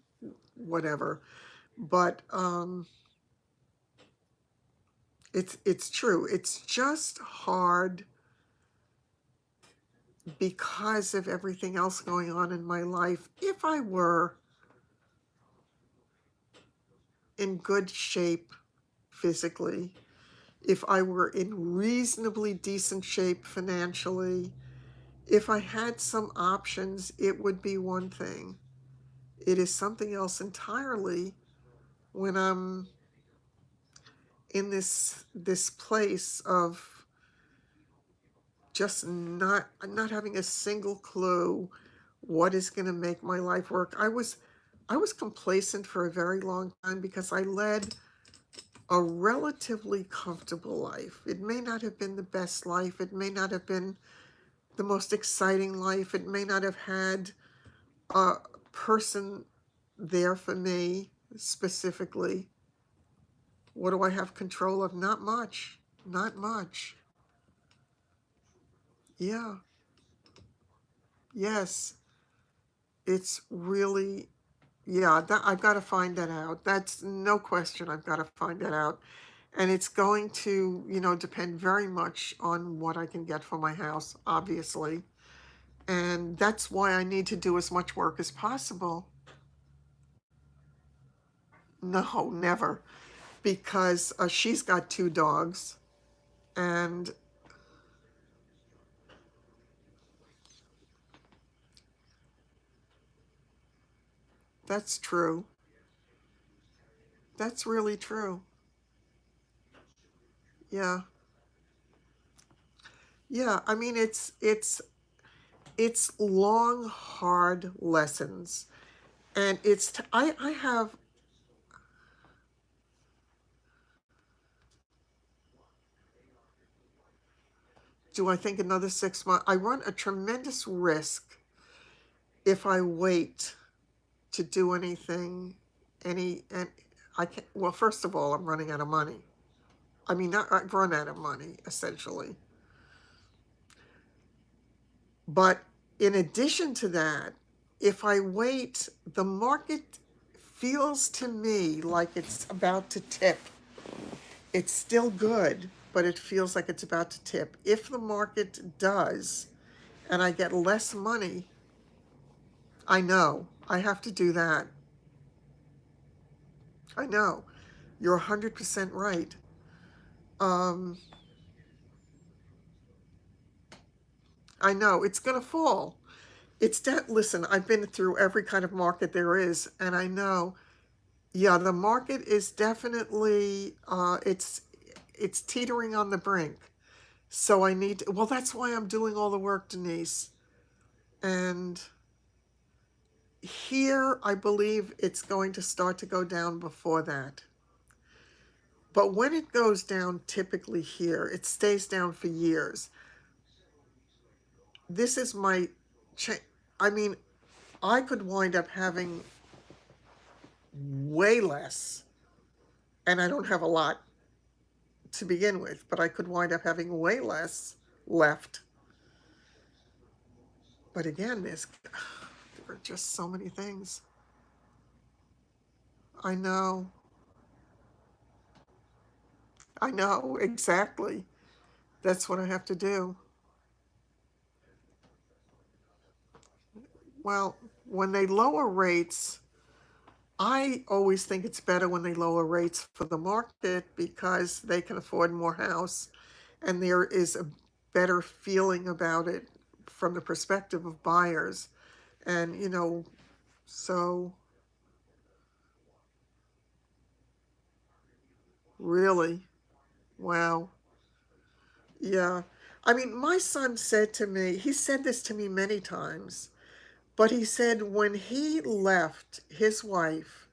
Speaker 1: whatever. But it's true. It's just hard because of everything else going on in my life. If I were in good shape physically, if I were in reasonably decent shape financially, if I had some options, it would be one thing. It is something else entirely when I'm in this place of just not having a single clue what is going to make my life work. I was complacent for a very long time because I led a relatively comfortable life. It may not have been the best life. It may not have been the most exciting life. It may not have had a person there for me specifically. What do I have control of? Not much. Not much. Yeah. Yes. It's really, yeah, that I've got to find that out. That's no question. I've got to find that out. And it's going to, depend very much on what I can get for my house, obviously. And that's why I need to do as much work as possible. No, never. Because she's got two dogs. And that's true. That's really true. Yeah. Yeah. I mean, it's long, hard lessons. And I have, do I think another 6 months? I run a tremendous risk if I wait to do anything, and I can't, well, first of all, I'm running out of money. I mean, not, I've run out of money, essentially. But in addition to that, if I wait, the market feels to me like it's about to tip. It's still good, but it feels like it's about to tip. If the market does, and I get less money, I know I have to do that. I know. You're 100% right. Um, I know it's going to fall. Listen, I've been through every kind of market there is, and I know, yeah, the market is definitely, it's teetering on the brink. So well, that's why I'm doing all the work, Denise. And here, I believe it's going to start to go down before that. But when it goes down, typically here, it stays down for years. This is my, cha- I mean, I could wind up having way less, and I don't have a lot to begin with, but I could wind up having way less left. But again, there are just so many things. I know, I know, exactly. That's what I have to do. Well, when they lower rates, I always think it's better when they lower rates for the market because they can afford more house and there is a better feeling about it from the perspective of buyers. And, so really, wow. Yeah. I mean, my son said to me, he said this to me many times, but he said when he left his wife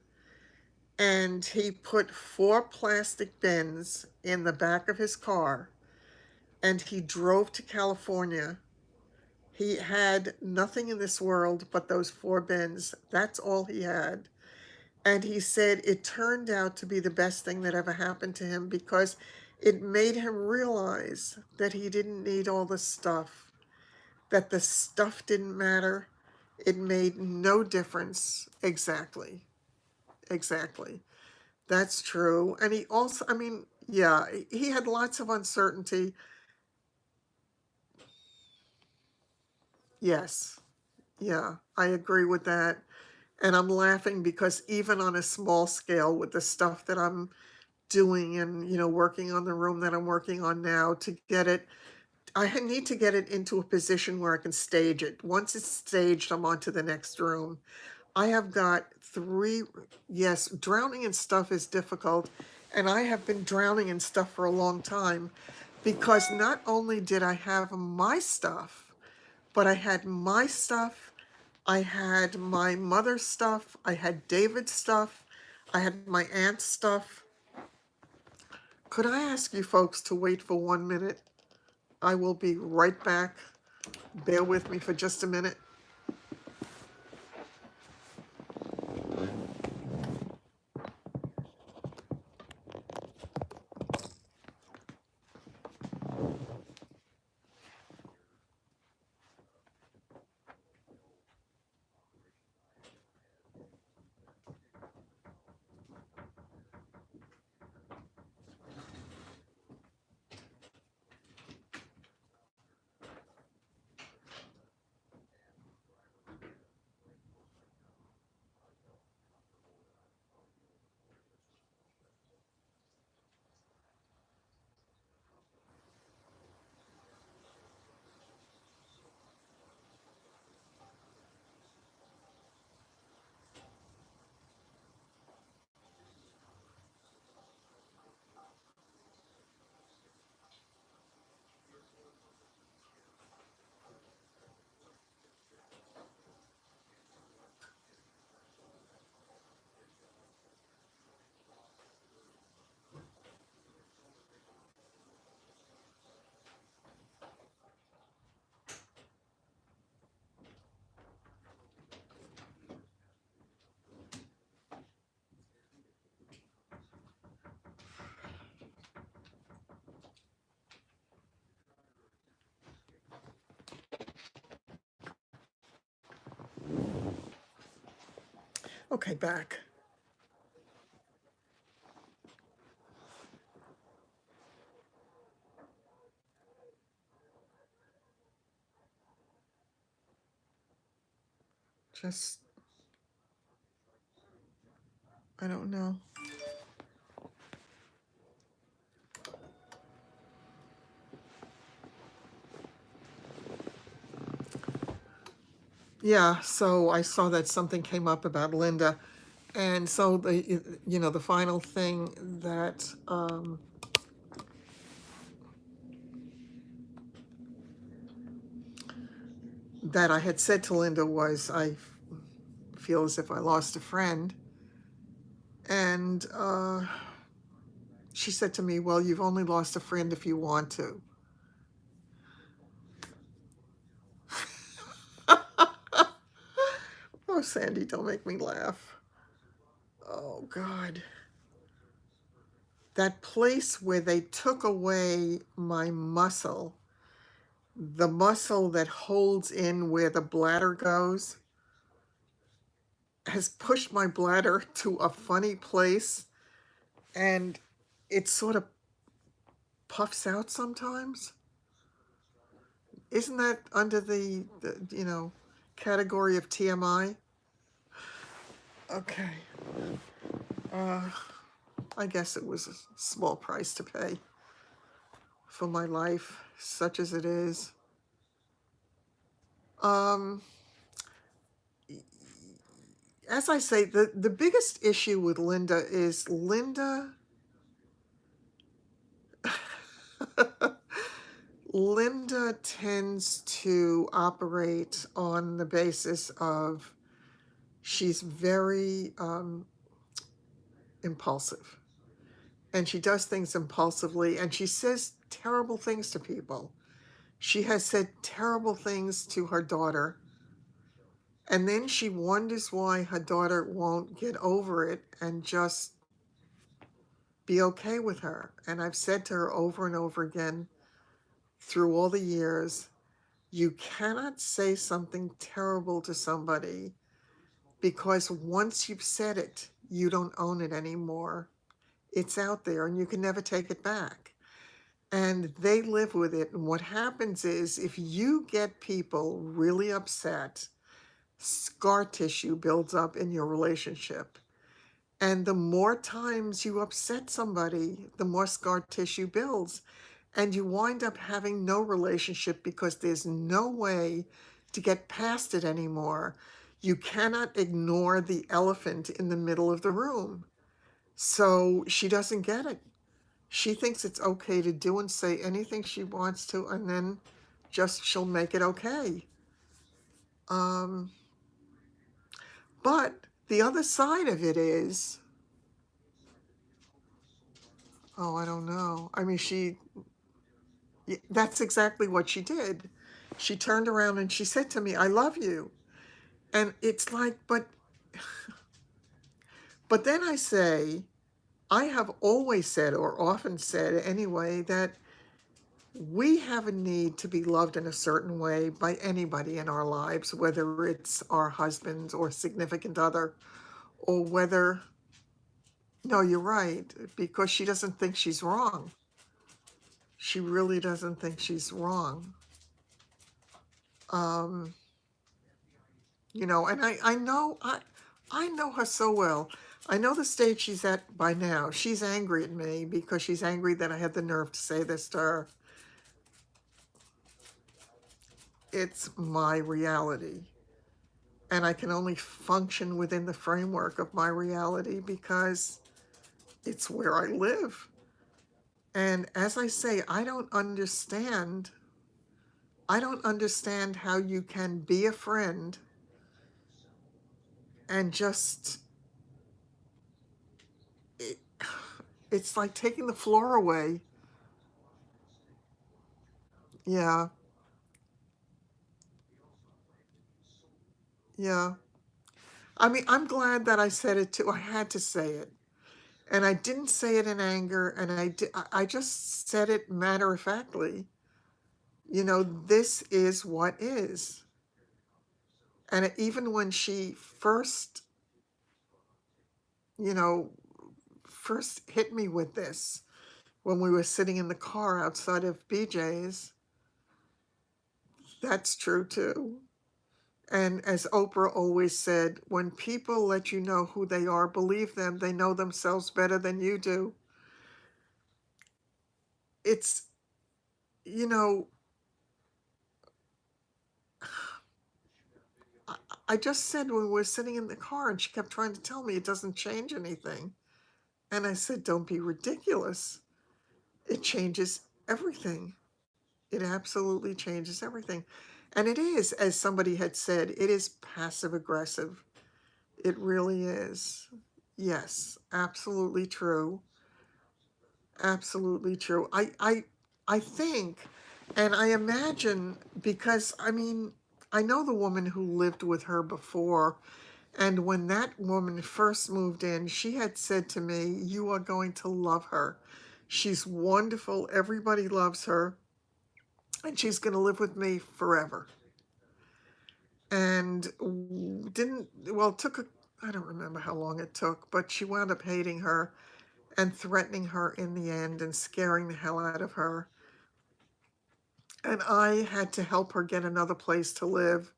Speaker 1: and he put 4 plastic bins in the back of his car and he drove to California, he had nothing in this world but those 4 bins. That's all he had. And he said it turned out to be the best thing that ever happened to him because it made him realize that he didn't need all the stuff, that the stuff didn't matter. It made no difference. Exactly. Exactly. That's true. And he also, I mean, yeah, he had lots of uncertainty. Yes. Yeah, I agree with that. And I'm laughing because even on a small scale with the stuff that I'm doing and, working on the room that I'm working on now to get it, I need to get it into a position where I can stage it. Once it's staged, I'm on to the next room. I have got 3, yes, drowning in stuff is difficult. And I have been drowning in stuff for a long time because not only did I have my stuff, but I had my stuff, I had my mother's stuff, I had David's stuff, I had my aunt's stuff. Could I ask you folks to wait for 1 minute? I will be right back. Bear with me for just a minute. Okay, back. Just, I don't know. Yeah, so I saw that something came up about Linda. And so the final thing that I had said to Linda was I feel as if I lost a friend. And she said to me, well, you've only lost a friend if you want to. Oh, Sandy, don't make me laugh. Oh, God. That place where they took away my muscle, the muscle that holds in where the bladder goes, has pushed my bladder to a funny place and it sort of puffs out sometimes. Isn't that under the? category of TMI. Okay. I guess it was a small price to pay for my life, such as it is. Um, as I say, the biggest issue with Linda is Linda tends to operate on the basis of she's very impulsive. And she does things impulsively, and she says terrible things to people. She has said terrible things to her daughter, and then she wonders why her daughter won't get over it and just be okay with her. And I've said to her over and over again through all the years, you cannot say something terrible to somebody because once you've said it, you don't own it anymore. It's out there and you can never take it back. And they live with it. And what happens is if you get people really upset, scar tissue builds up in your relationship. And the more times you upset somebody, the more scar tissue builds. And you wind up having no relationship because there's no way to get past it anymore. You cannot ignore the elephant in the middle of the room. So she doesn't get it. She thinks it's okay to do and say anything she wants to, and then just she'll make it okay. But the other side of it is, oh, I don't know. I mean, that's exactly what she did. She turned around and she said to me, I love you. And it's like, but then I say, I have always said, or often said anyway, that we have a need to be loved in a certain way by anybody in our lives, whether it's our husband or significant other, or whether, no, you're right, because she doesn't think she's wrong. She really doesn't think she's wrong. And I know her so well. I know the stage she's at by now. She's angry at me because she's angry that I had the nerve to say this to her. It's my reality. And I can only function within the framework of my reality because it's where I live. And as I say, I don't understand how you can be a friend and just, it's like taking the floor away. Yeah, yeah. I mean, I'm glad that I said it too. I had to say it. And I didn't say it in anger, and I just said it matter of factly. This is what is. And even when she you know, first hit me with this, when we were sitting in the car outside of BJ's, that's true too. And as Oprah always said, when people let you know who they are, believe them, they know themselves better than you do. It's, you know, I just said when we were sitting in the car and she kept trying to tell me it doesn't change anything. And I said, don't be ridiculous. It changes everything. It absolutely changes everything. And it is, as somebody had said, it is passive aggressive. It really is. Yes, absolutely true. Absolutely true. I think, and I imagine, because I mean, I know the woman who lived with her before, and when that woman first moved in, she had said to me, you are going to love her. She's wonderful. Everybody loves her. And she's going to live with me forever. And it took I don't remember how long it took, but she wound up hating her and threatening her in the end and scaring the hell out of her. And I had to help her get another place to live.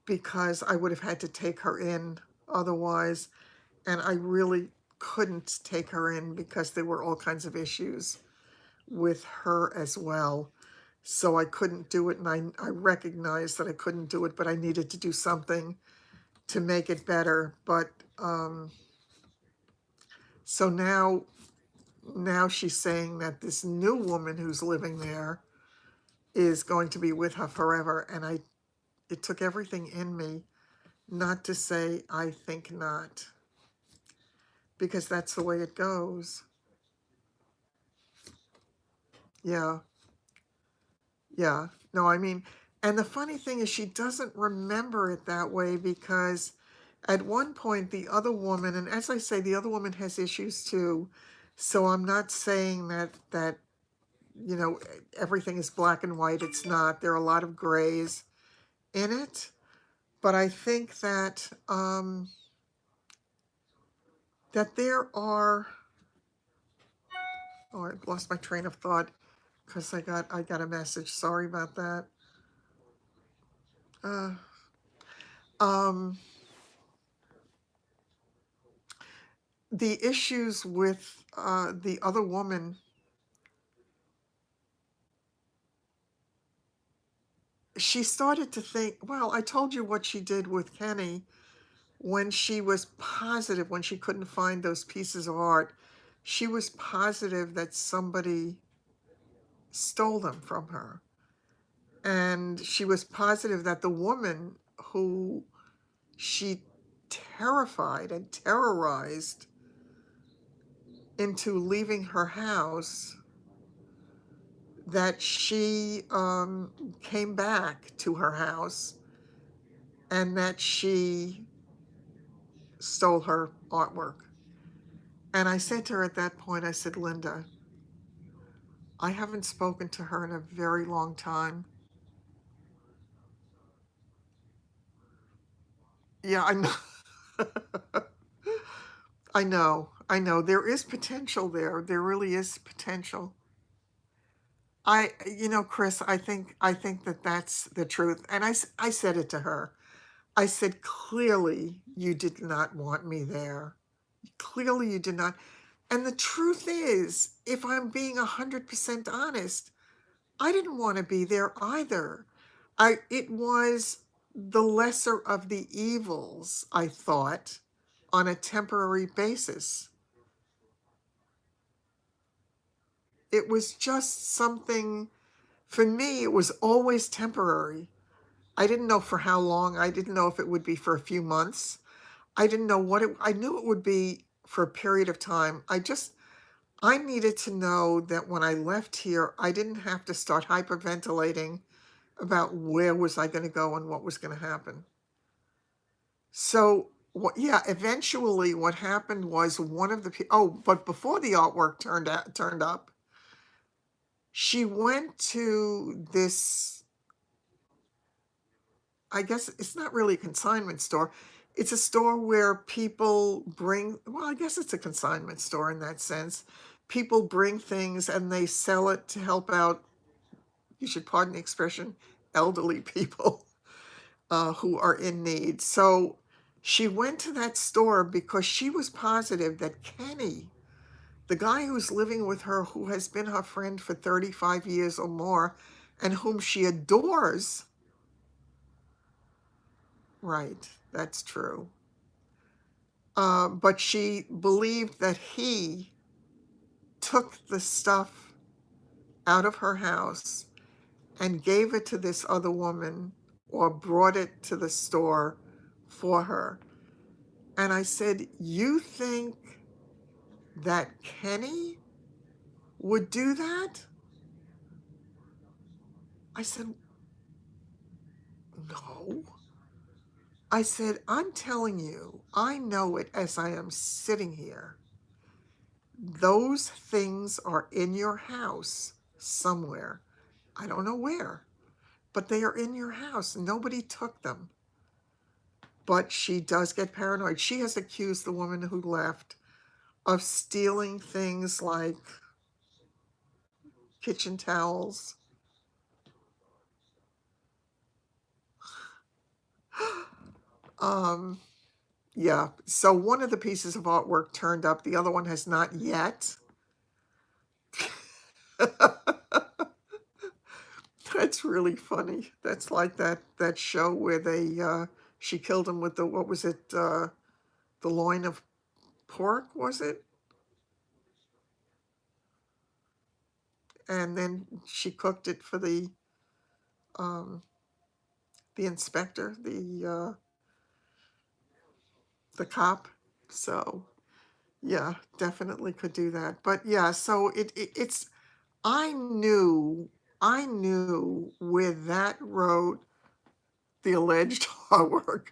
Speaker 1: because I would have had to take her in otherwise. And I really couldn't take her in because there were all kinds of issues with her as well. So I couldn't do it, and I recognized that I couldn't do it, but I needed to do something to make it better. But so now she's saying that this new woman who's living there is going to be with her forever, and it took everything in me not to say I think not, because that's the way it goes. Yeah. Yeah. No, I mean, and the funny thing is she doesn't remember it that way, because at one point the other woman, and as I say, the other woman has issues too. So I'm not saying that you know everything is black and white. It's not. There are a lot of grays in it. But I think that there are, oh, I lost my train of thought because I got a message. Sorry about that. Uh, um, the issues with the other woman, she started to think, well, I told you what she did with Kenny when she was positive, when she couldn't find those pieces of art. She was positive that somebody stole them from her. And she was positive that the woman who she terrified and terrorized into leaving her house, that she came back to her house and that she stole her artwork. And I said to her at that point, I said, Linda, I haven't spoken to her in a very long time. Yeah, I know. I know. There is potential there. There really is potential. Chris, I think that that's the truth. And I said it to her. I said, clearly you did not want me there. Clearly you did not. And the truth is, if I'm being 100% honest, I didn't want to be there either. It was the lesser of the evils, I thought, on a temporary basis. It was just something, for me, it was always temporary. I didn't know for how long. I didn't know if it would be for a few months. I didn't know I knew it would be for a period of time. I needed to know that when I left here, I didn't have to start hyperventilating about where was I going to go and what was going to happen. So, yeah, eventually what happened was one of the but before the artwork turned up, she went to this, I guess it's not really a consignment store. It's a store where people bring, well, I guess it's a consignment store in that sense. People bring things and they sell it to help out, you should pardon the expression, elderly people who are in need. So she went to that store because she was positive that Kenny, the guy who's living with her, who has been her friend for 35 years or more, and whom she adores, right, that's true. But she believed that he took the stuff out of her house and gave it to this other woman or brought it to the store for her. And I said, you think that Kenny would do that? I said, no. I said, I'm telling you, I know it as I am sitting here. Those things are in your house somewhere. I don't know where, but they are in your house. Nobody took them. But she does get paranoid. She has accused the woman who left of stealing things like kitchen towels. Um, yeah. So one of the pieces of artwork turned up, the other one has not yet. That's really funny. That's like that show where she killed him with the, what was it, the loin of pork, was it? And then she cooked it for um the inspector, the cop. So yeah, definitely could do that. But yeah, so it's I knew I knew where that wrote the alleged artwork.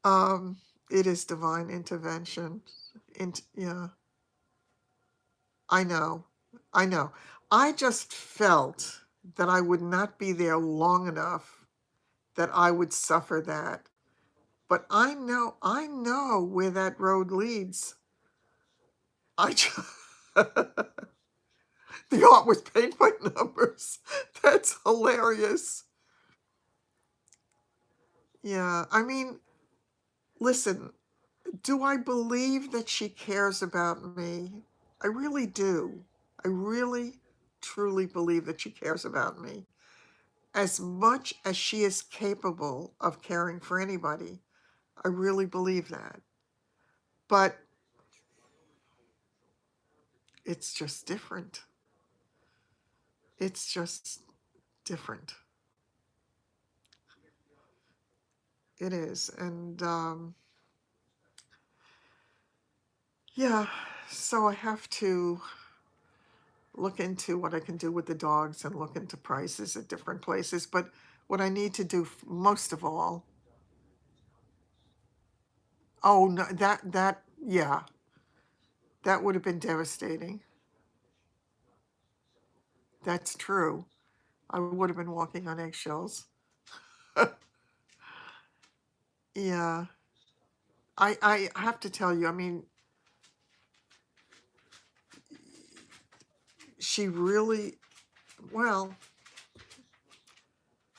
Speaker 1: Um, it is divine intervention. Yeah, I know. I know. I just felt that I would not be there long enough that I would suffer that. But I know where that road leads. I just, the art was paint by numbers. That's hilarious. Yeah, I mean, listen, do I believe that she cares about me? I really do. I really, truly believe that she cares about me. As much as she is capable of caring for anybody, I really believe that. But it's just different. It's just different. It is. And yeah, so I have to look into what I can do with the dogs and look into prices at different places. But what I need to do most of all, oh no, yeah, that would have been devastating. That's true. I would have been walking on eggshells. Yeah, I have to tell you, I mean, she really, well,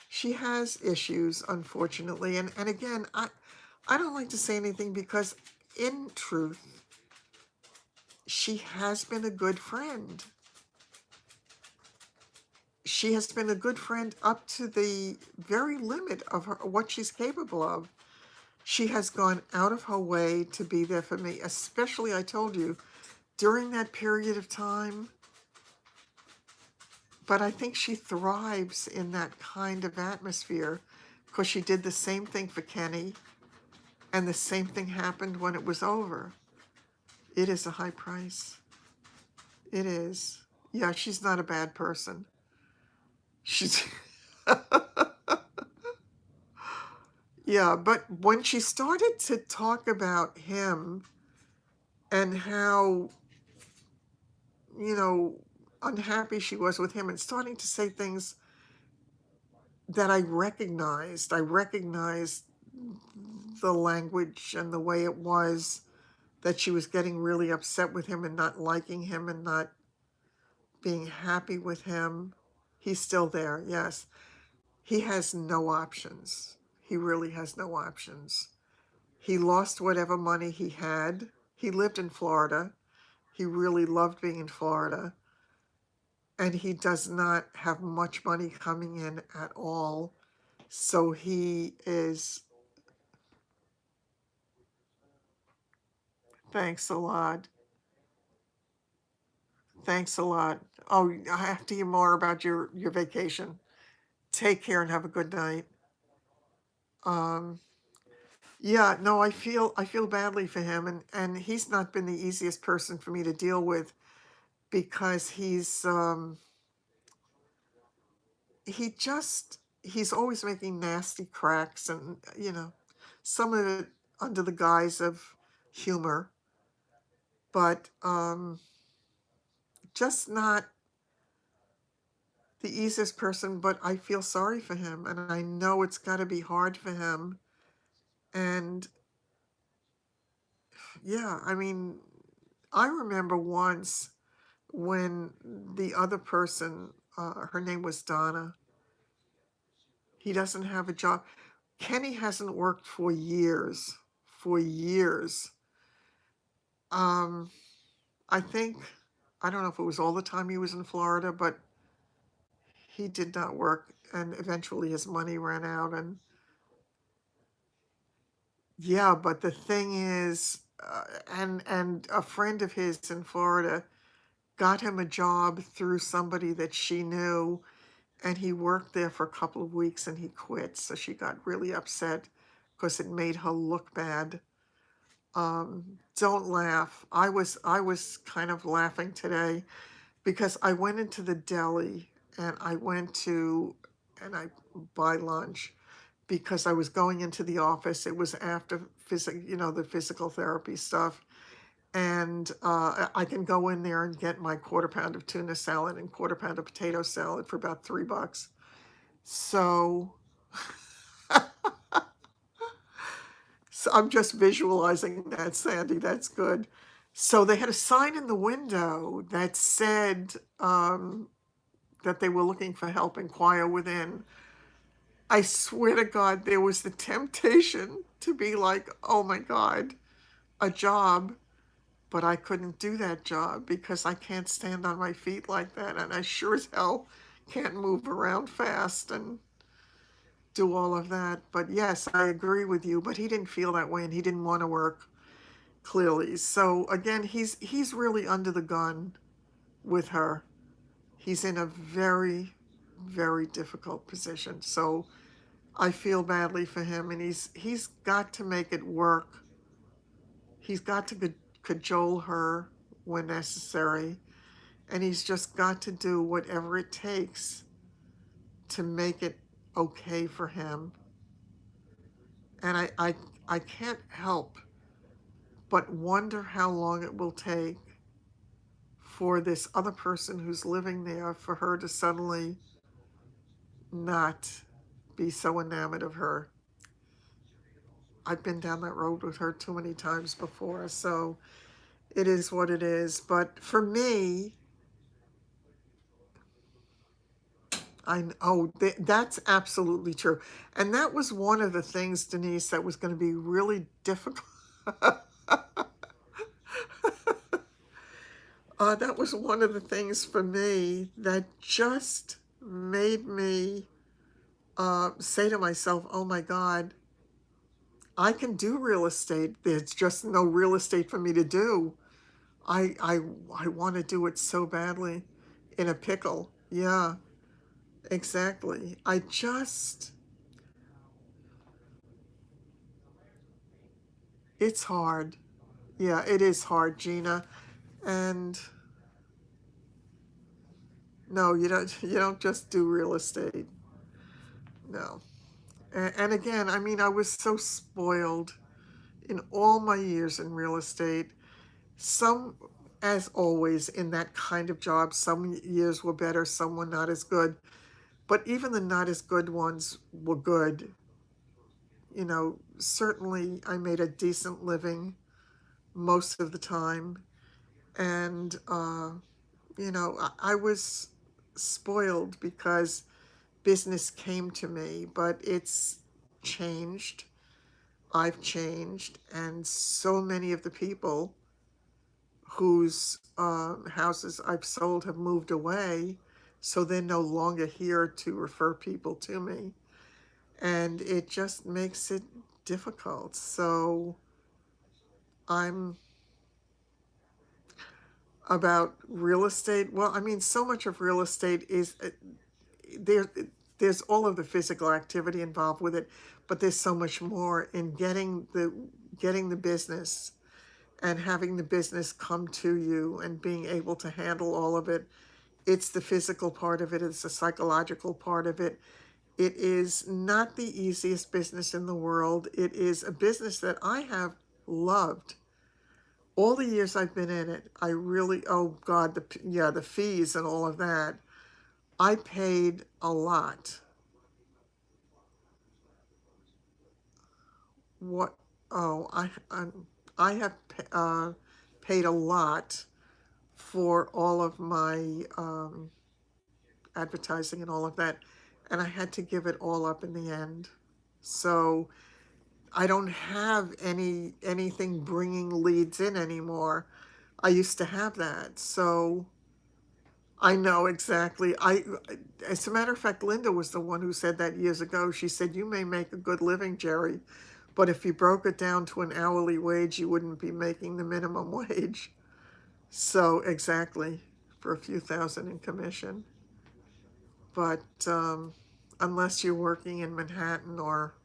Speaker 1: she has issues, unfortunately. And again, I don't like to say anything because in truth, she has been a good friend. She has been a good friend up to the very limit of what she's capable of. She has gone out of her way to be there for me, especially, I told you, during that period of time. But I think she thrives in that kind of atmosphere because she did the same thing for Kenny, and the same thing happened when it was over. It is a high price. It is. Yeah, she's not a bad person. She's yeah, but when she started to talk about him and how, you know, unhappy she was with him and starting to say things that I recognized the language and the way it was, that she was getting really upset with him and not liking him and not being happy with him. He's still there, yes. He has no options. He really has no options. He lost whatever money he had. He lived in Florida. He really loved being in Florida. And he does not have much money coming in at all. So he is, thanks a lot. Thanks a lot. Oh, I have to hear more about your vacation. Take care and have a good night. Um, yeah, no, I feel badly for him, and he's not been the easiest person for me to deal with because he's always making nasty cracks, and some of it under the guise of humor, but just not the easiest person. But I feel sorry for him, and I know it's got to be hard for him. And yeah, I mean, I remember once when the other person, her name was Donna, he doesn't have a job. Kenny hasn't worked for years, for years. Um, I think, I don't know if it was all the time he was in Florida, but he did not work, and eventually his money ran out. And yeah, but the thing is, and a friend of his in Florida got him a job through somebody that she knew, and he worked there for a couple of weeks and he quit. So she got really upset because it made her look bad. Don't laugh. I was kind of laughing today because I went into the deli and I buy lunch because I was going into the office. It was after the physical therapy stuff. And I can go in there and get my quarter pound of tuna salad and quarter pound of potato salad for about $3. So, so I'm just visualizing that, Sandy. That's good. So they had a sign in the window that said that they were looking for help, inquire within. I swear to God, there was the temptation to be like, oh my God, a job. But I couldn't do that job because I can't stand on my feet like that. And I sure as hell can't move around fast and do all of that. But yes, I agree with you. But he didn't feel that way and he didn't want to work, clearly. So again, he's really under the gun with her. He's in a very, very difficult position. So I feel badly for him, and he's got to make it work. He's got to cajole her when necessary, and he's just got to do whatever it takes to make it okay for him. And I can't help but wonder how long it will take for this other person who's living there, for her to suddenly not be so enamored of her. I've been down that road with her too many times before, so it is what it is. But for me, that's absolutely true. And that was one of the things, Denise, that was going to be really difficult. That was one of the things for me that just made me say to myself, oh my God, I can do real estate. There's just no real estate for me to do. I I I want to do it so badly. In a pickle. Yeah, exactly. It's hard. Yeah, it is hard, Gina. And no, you don't just do real estate. No. And again, I mean, I was so spoiled in all my years in real estate. Some, as always, in that kind of job, some years were better, some were not as good. But even the not as good ones were good. Certainly I made a decent living most of the time. And, I was spoiled because business came to me, but it's changed. I've changed. And so many of the people whose houses I've sold have moved away. So they're no longer here to refer people to me. And it just makes it difficult. So I'm about real estate. Well, I mean, so much of real estate is there. There's all of the physical activity involved with it, but there's so much more in getting the business and having the business come to you and being able to handle all of it. It's the physical part of it. It's the psychological part of it. It is not the easiest business in the world. It is a business that I have loved all the years I've been in it. I really, oh God, the fees and all of that. I paid a lot. What? Oh, I have paid a lot for all of my advertising and all of that, and I had to give it all up in the end. So I don't have anything bringing leads in anymore. I used to have that. So I know exactly. As a matter of fact, Linda was the one who said that years ago. She said, "You may make a good living, Jerry, but if you broke it down to an hourly wage, you wouldn't be making the minimum wage." So exactly, for a few thousand in commission. But unless you're working in Manhattan or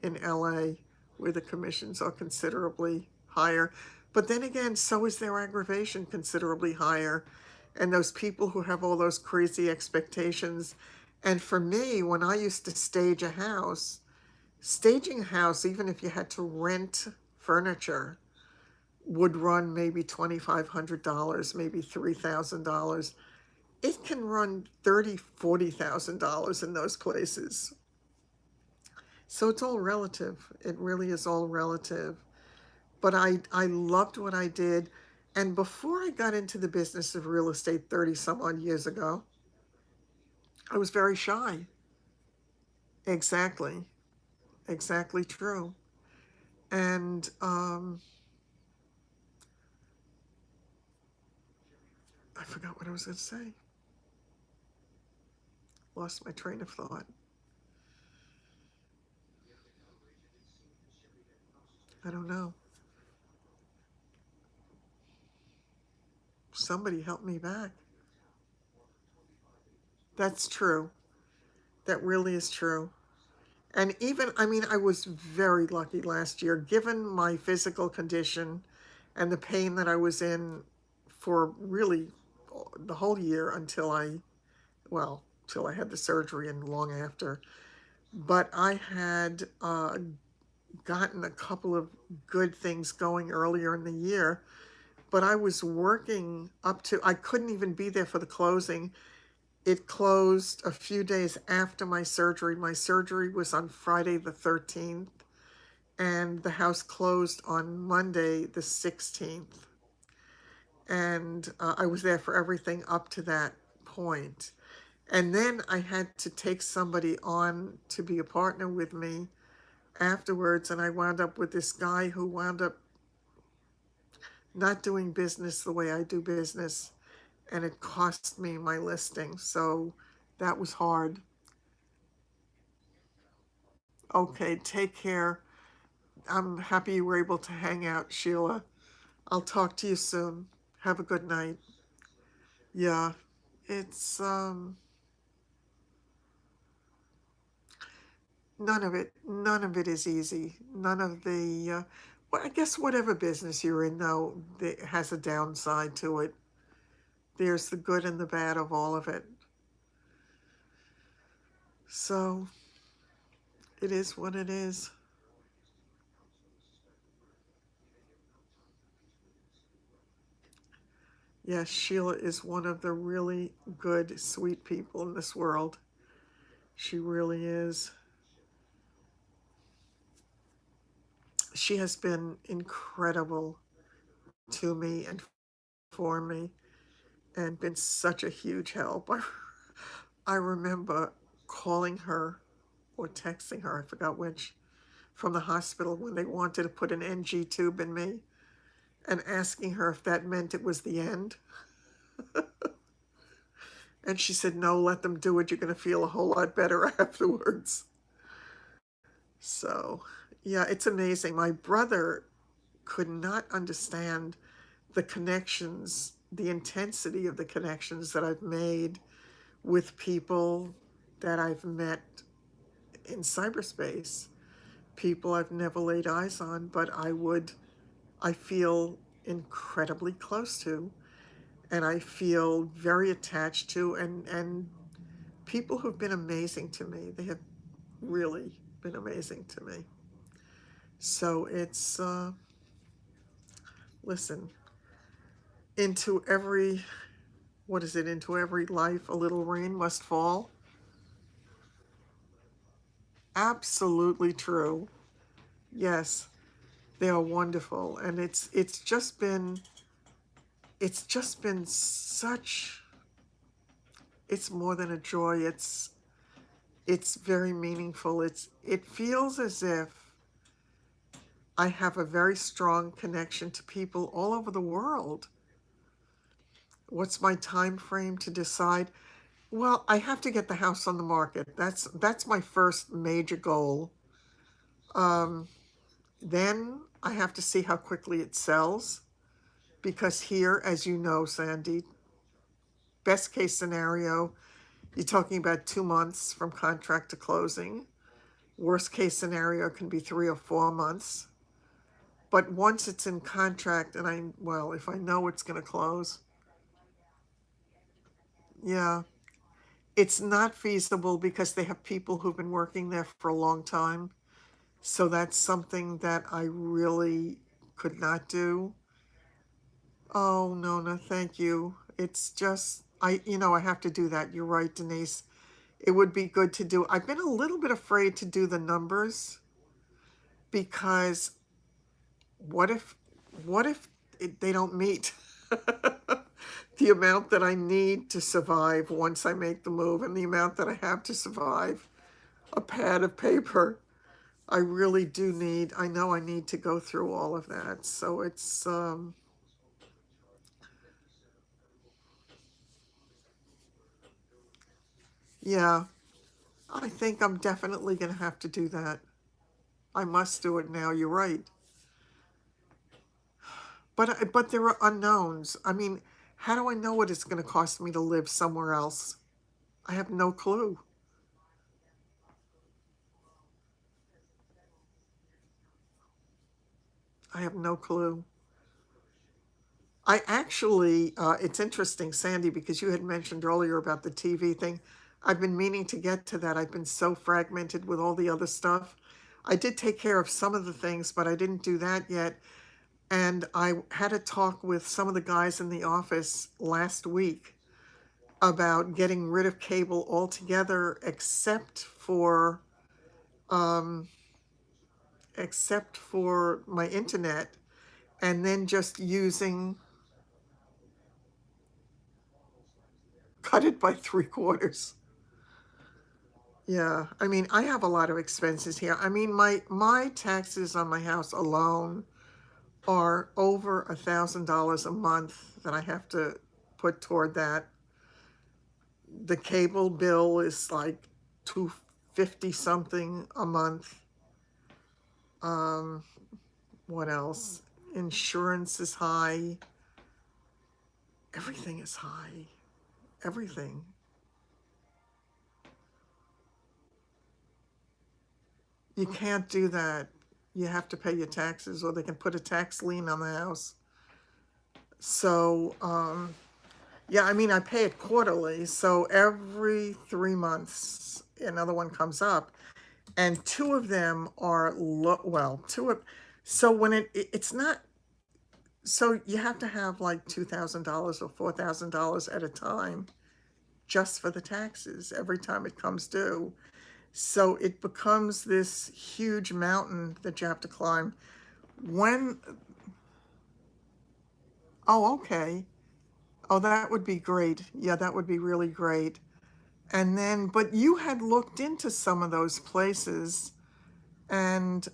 Speaker 1: in LA, where the commissions are considerably higher. But then again, so is their aggravation considerably higher. And those people who have all those crazy expectations. And for me, when I used to stage a house, staging a house, even if you had to rent furniture, would run maybe $2,500, maybe $3,000. It can run $30,000, $40,000 in those places. So it's all relative. It really is all relative. But I loved what I did. And before I got into the business of real estate 30 some odd years ago, I was very shy. Exactly. Exactly true. And I forgot what I was going to say. Lost my train of thought. I don't know. Somebody help me back. That's true. That really is true. And even, I mean, I was very lucky last year, given my physical condition and the pain that I was in for really the whole year until well, till I had the surgery and long after. But I had gotten a couple of good things going earlier in the year. But I was working up to, I couldn't even be there for the closing. It closed a few days after my surgery. My surgery was on Friday the 13th, and the house closed on Monday the 16th. And I was there for everything up to that point. And then I had to take somebody on to be a partner with me afterwards, and I wound up with this guy who wound up not doing business the way I do business, and it cost me my listing. So that was hard. Okay, take care. I'm happy you were able to hang out, Sheila. I'll talk to you soon. Have a good night. Yeah, it's none of it is easy. None of the well, I guess whatever business you're in though, it has a downside to it. There's the good and the bad of all of it. So it is what it is. Yes, Sheila is one of the really good, sweet people in this world. She really is. She has been incredible to me and for me, and been such a huge help. I remember calling her or texting her, I forgot which, from the hospital when they wanted to put an NG tube in me, and asking her if that meant it was the end. And she said, "No, let them do it. You're going to feel a whole lot better afterwards." So, yeah, it's amazing. My brother could not understand the connections, the intensity of the connections that I've made with people that I've met in cyberspace, people I've never laid eyes on, but I feel incredibly close to, and I feel very attached to, and people who've been amazing to me. They have really been amazing to me. So it's, listen, into every, what is it, into every life a little rain must fall. Absolutely true. Yes, they are wonderful. And it's just been such, it's more than a joy. it's very meaningful. It feels as if I have a very strong connection to people all over the world. What's my time frame to decide? Well, I have to get the house on the market. That's my first major goal. Then I have to see how quickly it sells, because here, as you know, Sandy, best case scenario, you're talking about 2 months from contract to closing. Worst case scenario can be 3 or 4 months. But once it's in contract and well, if I know it's going to close, yeah, it's not feasible because they have people who've been working there for a long time. So that's something that I really could not do. Oh, no, no, thank you. It's just, I have to do that. You're right, Denise. It would be good to do. I've been a little bit afraid to do the numbers because what if, they don't meet the amount that I need to survive once I make the move and the amount that I have to survive? A pad of paper. I really do need, I know I need to go through all of that. So yeah, I think I'm definitely going to have to do that. I must do it now. You're right. But there are unknowns. I mean, how do I know what it's going to cost me to live somewhere else? I have no clue. I have no clue. I actually, it's interesting, Sandy, because you had mentioned earlier about the TV thing. I've been meaning to get to that. I've been so fragmented with all the other stuff. I did take care of some of the things, but I didn't do that yet. And I had a talk with some of the guys in the office last week about getting rid of cable altogether, um, except for my internet, and then just cut it by 3/4. Yeah, I mean, I have a lot of expenses here. I mean, my taxes on my house alone are over $1,000 a month that I have to put toward that. The cable bill is like 250 something a month. Um, what else? Insurance is high. Everything is high. Everything. You can't do that. You have to pay your taxes, or they can put a tax lien on the house. So, yeah, I mean, I pay it quarterly. So every 3 months, another one comes up. And two of them are, well, so when it's not, so you have to have like $2,000 or $4,000 at a time just for the taxes every time it comes due. So it becomes this huge mountain that you have to climb. When, oh, okay. Oh, that would be great. Yeah, that would be really great. And then, but you had looked into some of those places, and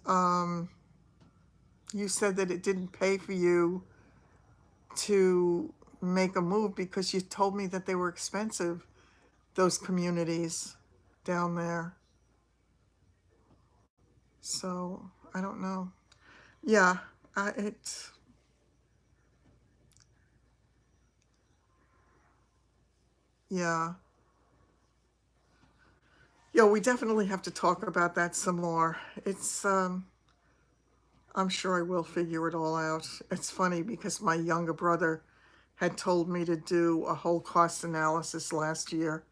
Speaker 1: you said that it didn't pay for you to make a move because you told me that they were expensive, those communities down there. So I don't know. Yeah, it, yeah. Yeah, we definitely have to talk about that some more. I'm sure I will figure it all out. It's funny because my younger brother had told me to do a whole cost analysis last year.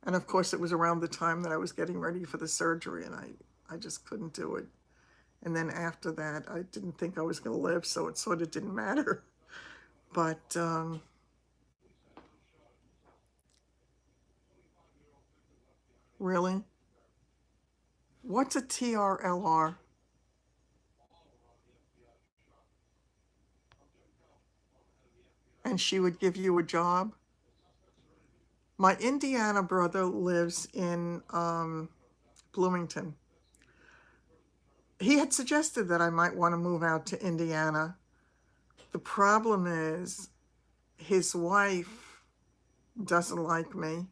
Speaker 1: And of course, it was around the time that I was getting ready for the surgery, and I just couldn't do it. And then after that, I didn't think I was going to live, so it sort of didn't matter. But really, what's a TRLR? And she would give you a job? My Indiana brother lives in Bloomington. He had suggested that I might want to move out to Indiana. The problem is his wife doesn't like me.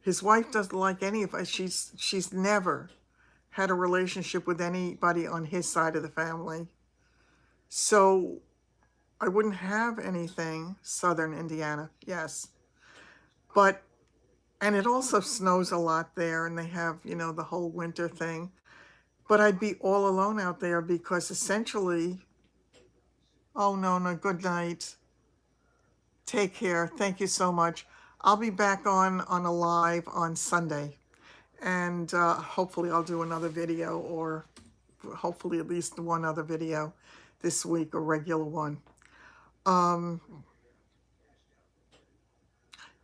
Speaker 1: His wife doesn't like any of us. She's never had a relationship with anybody on his side of the family. So I wouldn't have anything southern Indiana, yes. But, and it also snows a lot there, and they have, you know, the whole winter thing. But I'd be all alone out there because essentially, oh no, no, good night. Take care. Thank you so much. I'll be back on a live on Sunday. And hopefully I'll do another video, or hopefully at least one other video this week, a regular one.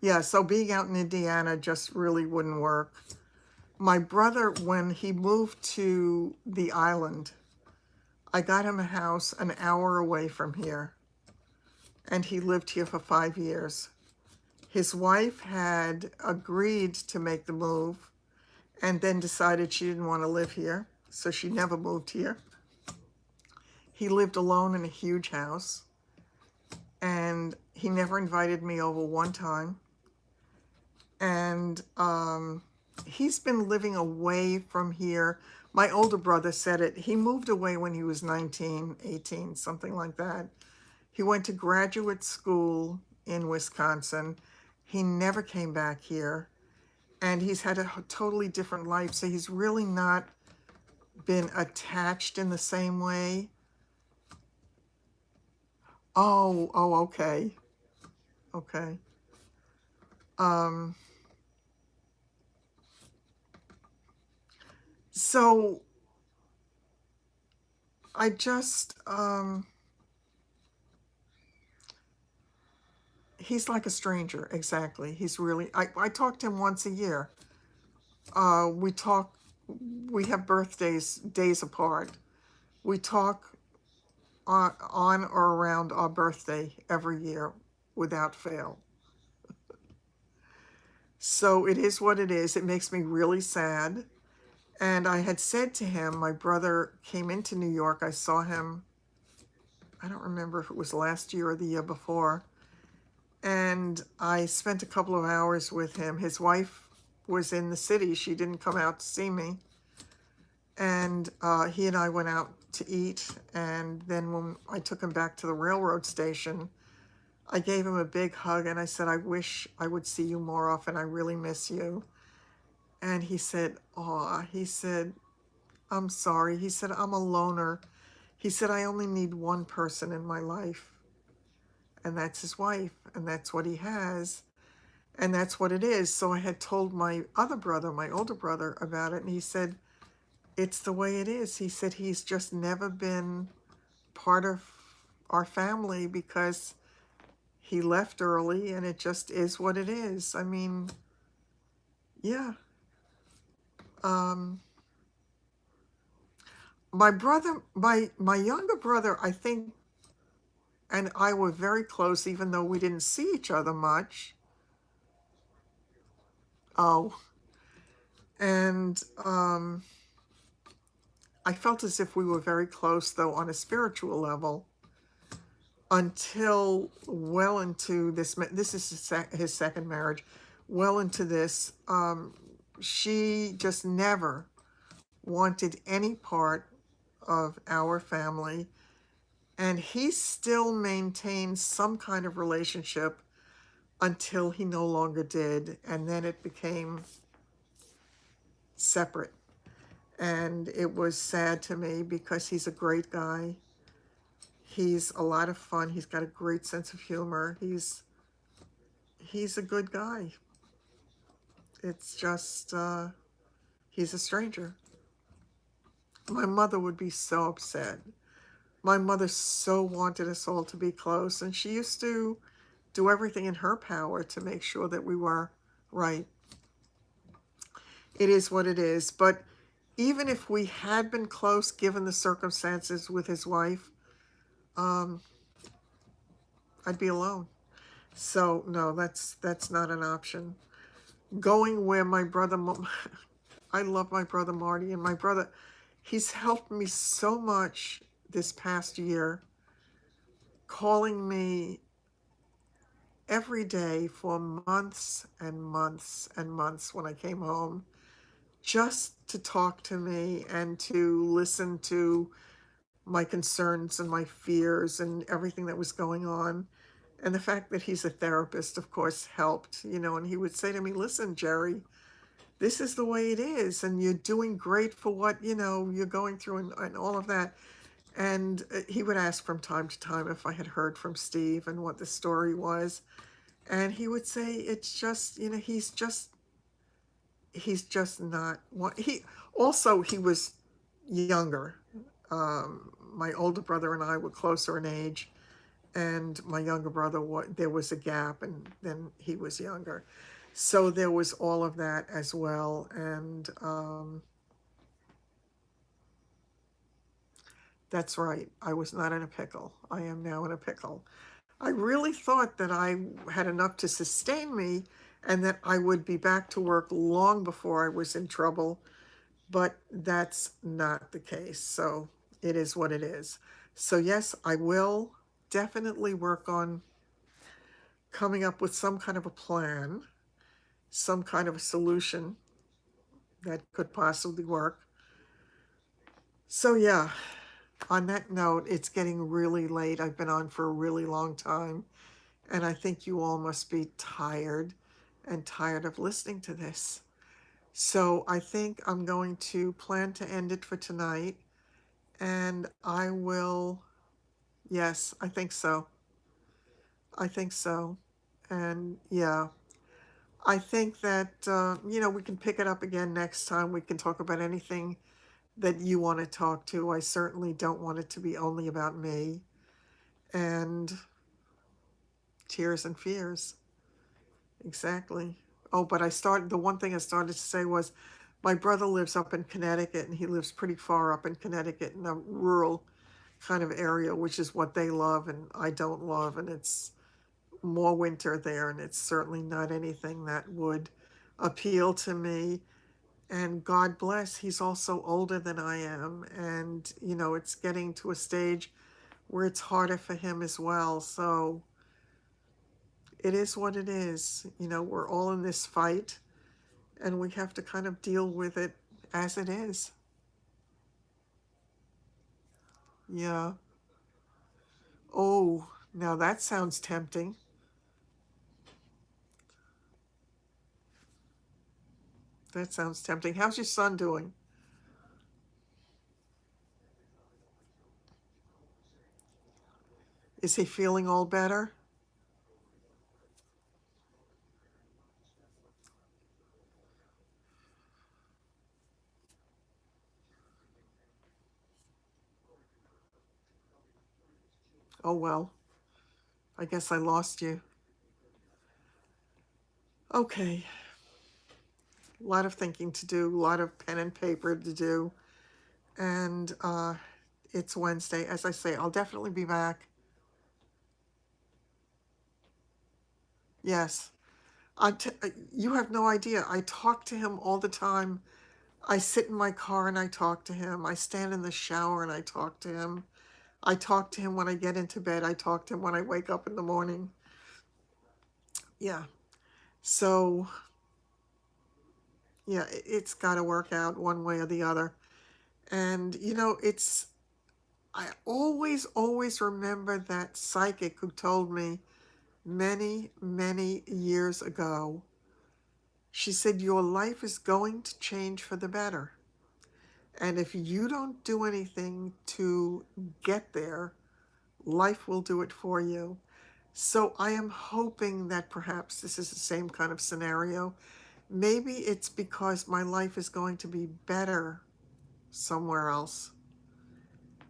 Speaker 1: Yeah, so being out in Indiana just really wouldn't work. My brother, when he moved to the island, I got him a house an hour away from here, and he lived here for 5 years. His wife had agreed to make the move and then decided she didn't want to live here, so she never moved here. He lived alone in a huge house, and he never invited me over one time. And he's been living away from here. My older brother said it. He moved away when he was 19, 18, something like that. He went to graduate school in Wisconsin. He never came back here. And he's had a totally different life. So he's really not been attached in the same way. Oh, okay. Okay. So I just, he's like a stranger, exactly. He's really, I talk to him once a year. We talk, we have birthdays days apart. We talk on or around our birthday every year without fail. So it is what it is. It makes me really sad. And I had said to him, my brother came into New York. I saw him, I don't remember if it was last year or the year before. And I spent a couple of hours with him. His wife was in the city. She didn't come out to see me. And he and I went out to eat. And then when I took him back to the railroad station, I gave him a big hug and I said, I wish I would see you more often. I really miss you. And he said, aw, he said, I'm sorry. He said, I'm a loner. He said, I only need one person in my life. And that's his wife. And that's what he has. And that's what it is. So I had told my other brother, my older brother, about it. And he said, it's the way it is. He said he's just never been part of our family because he left early, and it just is what it is. I mean, yeah. My brother, my younger brother, I think, and I were very close, even though we didn't see each other much. Oh, and I felt as if we were very close, though, on a spiritual level, until well into this is his second marriage, well into this. She just never wanted any part of our family, and he still maintained some kind of relationship until he no longer did, and then it became separate. And it was sad to me because he's a great guy. He's a lot of fun. He's got a great sense of humor. He's a good guy. It's just he's a stranger. My mother would be so upset. My mother so wanted us all to be close, and she used to do everything in her power to make sure that we were right. It is what it is. But even if we had been close, given the circumstances with his wife, I'd be alone. So no, that's not an option. Going where my brother, I love my brother Marty, and my brother, he's helped me so much this past year, calling me every day for months and months and months when I came home, just to talk to me and to listen to my concerns and my fears and everything that was going on. And the fact that he's a therapist, of course, helped, and he would say to me, listen, Jerry, this is the way it is, and you're doing great for what, you're going through and all of that. And he would ask from time to time if I had heard from Steve and what the story was. And he would say, it's just, he's just not what he was younger. My older brother and I were closer in age, and my younger brother, there was a gap, and then he was younger. So there was all of that as well. And that's right. I was not in a pickle. I am now in a pickle. I really thought that I had enough to sustain me and that I would be back to work long before I was in trouble, but that's not the case. So it is what it is. So, yes, I will definitely work on coming up with some kind of a plan, some kind of a solution that could possibly work. So, yeah, on that note, it's getting really late. I've been on for a really long time, and I think you all must be tired and tired of listening to this. So I think I'm going to plan to end it for tonight, and I will, yes, I think so. I think so. And yeah, I think that, we can pick it up again next time. We can talk about anything that you want to talk to. I certainly don't want it to be only about me and tears and fears. Exactly. Oh, but the one thing I started to say was my brother lives up in Connecticut, and he lives pretty far up in Connecticut in a rural kind of area, which is what they love and I don't love. And it's more winter there, and it's certainly not anything that would appeal to me. And God bless, he's also older than I am. And, it's getting to a stage where it's harder for him as well. So it is what it is. We're all in this fight, and we have to kind of deal with it as it is. Yeah. Oh, now that sounds tempting. That sounds tempting. How's your son doing? Is he feeling all better? Oh, well, I guess I lost you. Okay. A lot of thinking to do, a lot of pen and paper to do. And it's Wednesday. As I say, I'll definitely be back. Yes. You have no idea. I talk to him all the time. I sit in my car and I talk to him. I stand in the shower and I talk to him. I talk to him when I get into bed. I talk to him when I wake up in the morning. Yeah. So, yeah, it's got to work out one way or the other. And, I always remember that psychic who told me many, many years ago. She said, your life is going to change for the better. And if you don't do anything to get there, life will do it for you. So I am hoping that perhaps this is the same kind of scenario. Maybe it's because my life is going to be better somewhere else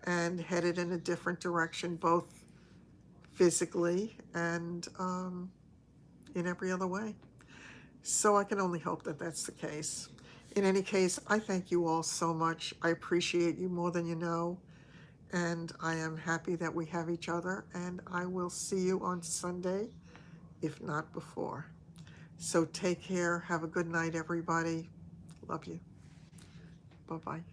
Speaker 1: and headed in a different direction, both physically and in every other way. So I can only hope that that's the case. In any case, I thank you all so much. I appreciate you more than you know. And I am happy that we have each other. And I will see you on Sunday, if not before. So take care. Have a good night, everybody. Love you. Bye-bye.